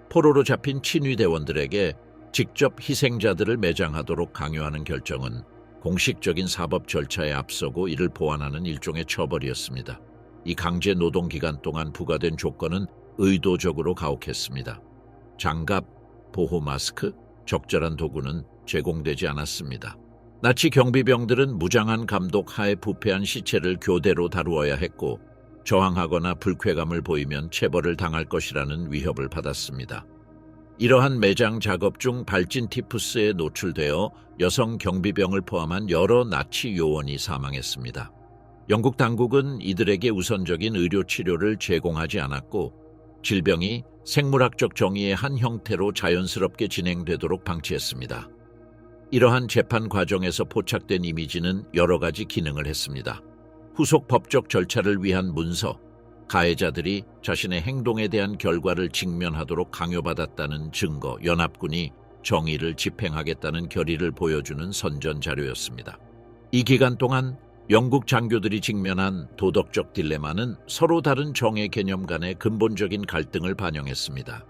포로로 잡힌 친위대원들에게 직접 희생자들을 매장하도록 강요하는 결정은 공식적인 사법 절차에 앞서고 이를 보완하는 일종의 처벌이었습니다. 이 강제 노동 기간 동안 부과된 조건은 의도적으로 가혹했습니다. 장갑, 보호 마스크, 적절한 도구는 제공되지 않았습니다. 나치 경비병들은 무장한 감독 하에 부패한 시체를 교대로 다루어야 했고 저항하거나 불쾌감을 보이면 체벌을 당할 것이라는 위협을 받았습니다. 이러한 매장 작업 중 발진 티푸스에 노출되어 여성 경비병을 포함한 여러 나치 요원이 사망했습니다. 영국 당국은 이들에게 우선적인 의료 치료를 제공하지 않았고 질병이 생물학적 정의의 한 형태로 자연스럽게 진행되도록 방치했습니다. 이러한 재판 과정에서 포착된 이미지는 여러 가지 기능을 했습니다. 후속 법적 절차를 위한 문서, 가해자들이 자신의 행동에 대한 결과를 직면하도록 강요받았다는 증거, 연합군이 정의를 집행하겠다는 결의를 보여주는 선전 자료였습니다. 이 기간 동안 영국 장교들이 직면한 도덕적 딜레마는 서로 다른 정의 개념 간의 근본적인 갈등을 반영했습니다.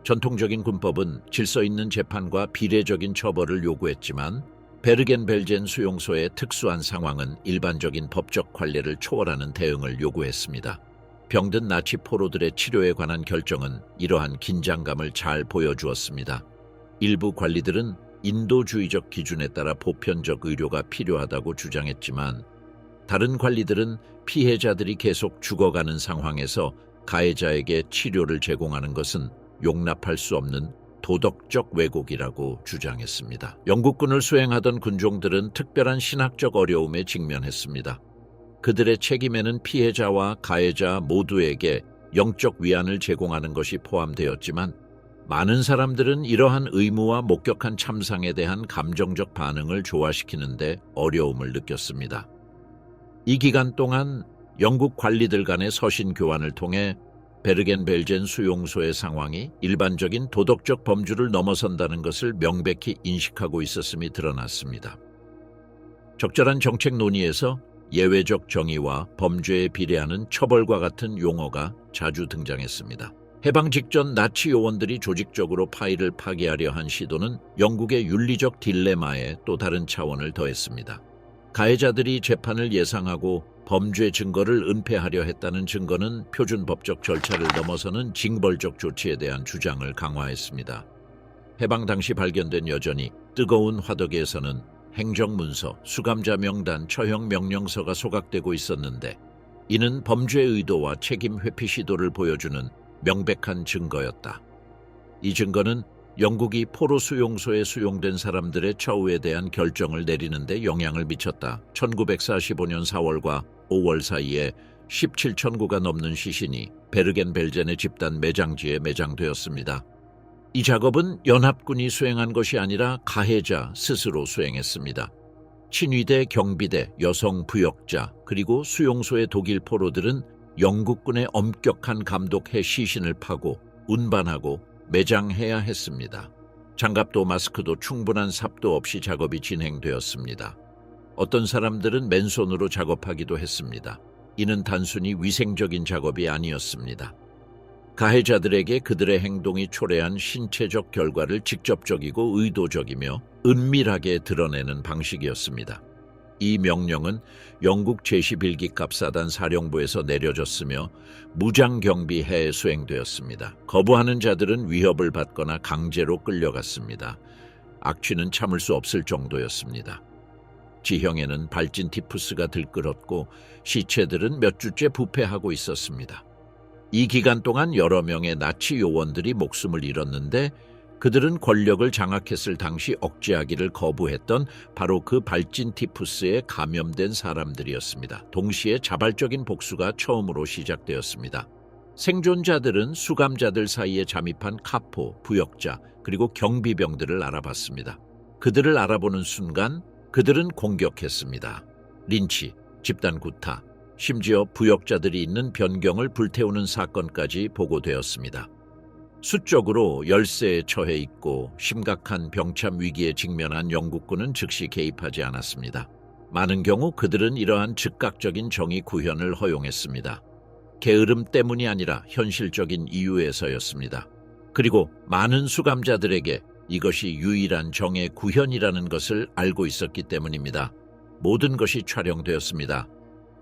전통적인 군법은 질서 있는 재판과 비례적인 처벌을 요구했지만 베르겐벨젠 수용소의 특수한 상황은 일반적인 법적 관례를 초월하는 대응을 요구했습니다. 병든 나치 포로들의 치료에 관한 결정은 이러한 긴장감을 잘 보여주었습니다. 일부 관리들은 인도주의적 기준에 따라 보편적 의료가 필요하다고 주장했지만 다른 관리들은 피해자들이 계속 죽어가는 상황에서 가해자에게 치료를 제공하는 것은 용납할 수 없는 도덕적 왜곡이라고 주장했습니다. 영국군을 수행하던 군종들은 특별한 신학적 어려움에 직면했습니다. 그들의 책임에는 피해자와 가해자 모두에게 영적 위안을 제공하는 것이 포함되었지만 많은 사람들은 이러한 의무와 목격한 참상에 대한 감정적 반응을 조화시키는데 어려움을 느꼈습니다. 이 기간 동안 영국 관리들 간의 서신 교환을 통해 베르겐벨젠 수용소의 상황이 일반적인 도덕적 범주를 넘어선다는 것을 명백히 인식하고 있었음이 드러났습니다. 적절한 정책 논의에서 예외적 정의와 범죄에 비례하는 처벌과 같은 용어가 자주 등장했습니다. 해방 직전 나치 요원들이 조직적으로 파일을 파괴하려 한 시도는 영국의 윤리적 딜레마에 또 다른 차원을 더했습니다. 가해자들이 재판을 예상하고 범죄 증거를 은폐하려 했다는 증거는 표준 법적 절차를 넘어서는 징벌적 조치에 대한 주장을 강화했습니다. 해방 당시 발견된 여전히 뜨거운 화덕에서는 행정문서, 수감자 명단, 처형 명령서가 소각되고 있었는데 이는 범죄 의도와 책임 회피 시도를 보여주는 명백한 증거였다. 이 증거는 영국이 포로 수용소에 수용된 사람들의 처우에 대한 결정을 내리는 데 영향을 미쳤다. 1945년 4월과 5월 사이에 17,000구가 넘는 시신이 베르겐벨젠의 집단 매장지에 매장되었습니다. 이 작업은 연합군이 수행한 것이 아니라 가해자 스스로 수행했습니다. 친위대, 경비대, 여성 부역자, 그리고 수용소의 독일 포로들은 영국군의 엄격한 감독해 시신을 파고 운반하고 매장해야 했습니다. 장갑도 마스크도 충분한 삽도 없이 작업이 진행되었습니다. 어떤 사람들은 맨손으로 작업하기도 했습니다. 이는 단순히 위생적인 작업이 아니었습니다. 가해자들에게 그들의 행동이 초래한 신체적 결과를 직접적이고 의도적이며 은밀하게 드러내는 방식이었습니다. 이 명령은 영국 제11기 갑사단 사령부에서 내려졌으며 무장경비해에 수행되었습니다. 거부하는 자들은 위협을 받거나 강제로 끌려갔습니다. 악취는 참을 수 없을 정도였습니다. 지형에는 발진 티푸스가 들끓었고 시체들은 몇 주째 부패하고 있었습니다. 이 기간 동안 여러 명의 나치 요원들이 목숨을 잃었는데 그들은 권력을 장악했을 당시 억제하기를 거부했던 바로 그 발진 티푸스에 감염된 사람들이었습니다. 동시에 자발적인 복수가 처음으로 시작되었습니다. 생존자들은 수감자들 사이에 잠입한 카포, 부역자, 그리고 경비병들을 알아봤습니다. 그들을 알아보는 순간 그들은 공격했습니다. 린치, 집단 구타, 심지어 부역자들이 있는 변경을 불태우는 사건까지 보고되었습니다. 수적으로 열세에 처해 있고 심각한 병참 위기에 직면한 영국군은 즉시 개입하지 않았습니다. 많은 경우 그들은 이러한 즉각적인 정의 구현을 허용했습니다. 게으름 때문이 아니라 현실적인 이유에서였습니다. 그리고 많은 수감자들에게 이것이 유일한 정의 구현이라는 것을 알고 있었기 때문입니다. 모든 것이 촬영되었습니다.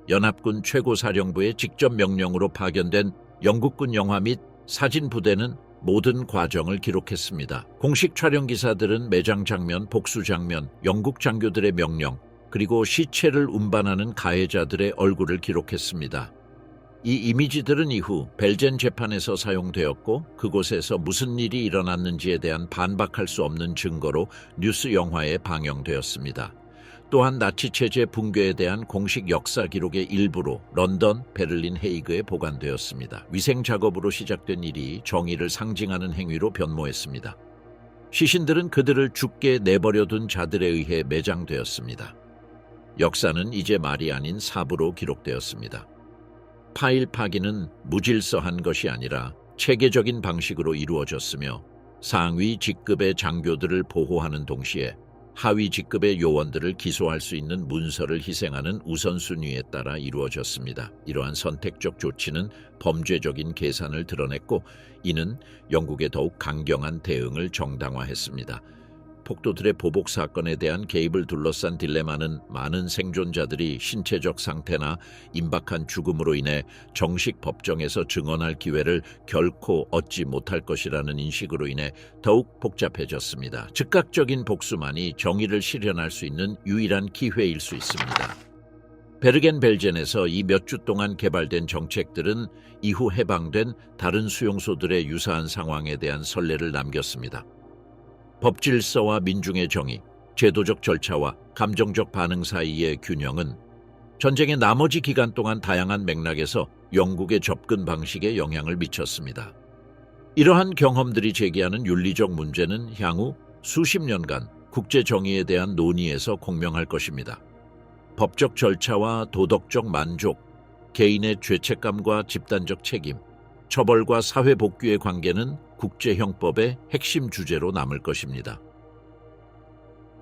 연합군 최고사령부의 직접 명령으로 파견된 영국군 영화 및 사진 부대는 모든 과정을 기록했습니다. 공식 촬영 기사들은 매장 장면, 복수 장면, 영국 장교들의 명령, 그리고 시체를 운반하는 가해자들의 얼굴을 기록했습니다. 이 이미지들은 이후 벨젠 재판에서 사용되었고 그곳에서 무슨 일이 일어났는지에 대한 반박할 수 없는 증거로 뉴스 영화에 방영되었습니다. 또한 나치 체제 붕괴에 대한 공식 역사 기록의 일부로 런던, 베를린, 헤이그에 보관되었습니다. 위생 작업으로 시작된 일이 정의를 상징하는 행위로 변모했습니다. 시신들은 그들을 죽게 내버려둔 자들에 의해 매장되었습니다. 역사는 이제 말이 아닌 사부로 기록되었습니다. 파일 파기는 무질서한 것이 아니라 체계적인 방식으로 이루어졌으며 상위 직급의 장교들을 보호하는 동시에 하위 직급의 요원들을 기소할 수 있는 문서를 희생하는 우선순위에 따라 이루어졌습니다. 이러한 선택적 조치는 범죄적인 계산을 드러냈고 이는 영국의 더욱 강경한 대응을 정당화했습니다. 폭도들의 보복 사건에 대한 개입을 둘러싼 딜레마는 많은 생존자들이 신체적 상태나 임박한 죽음으로 인해 정식 법정에서 증언할 기회를 결코 얻지 못할 것이라는 인식으로 인해 더욱 복잡해졌습니다. 즉각적인 복수만이 정의를 실현할 수 있는 유일한 기회일 수 있습니다. 베르겐-벨젠에서 이 몇 주 동안 개발된 정책들은 이후 해방된 다른 수용소들의 유사한 상황에 대한 선례를 남겼습니다. 법질서와 민중의 정의, 제도적 절차와 감정적 반응 사이의 균형은 전쟁의 나머지 기간 동안 다양한 맥락에서 영국의 접근 방식에 영향을 미쳤습니다. 이러한 경험들이 제기하는 윤리적 문제는 향후 수십 년간 국제 정의에 대한 논의에서 공명할 것입니다. 법적 절차와 도덕적 만족, 개인의 죄책감과 집단적 책임, 처벌과 사회 복귀의 관계는 국제형법의 핵심 주제로 남을 것입니다.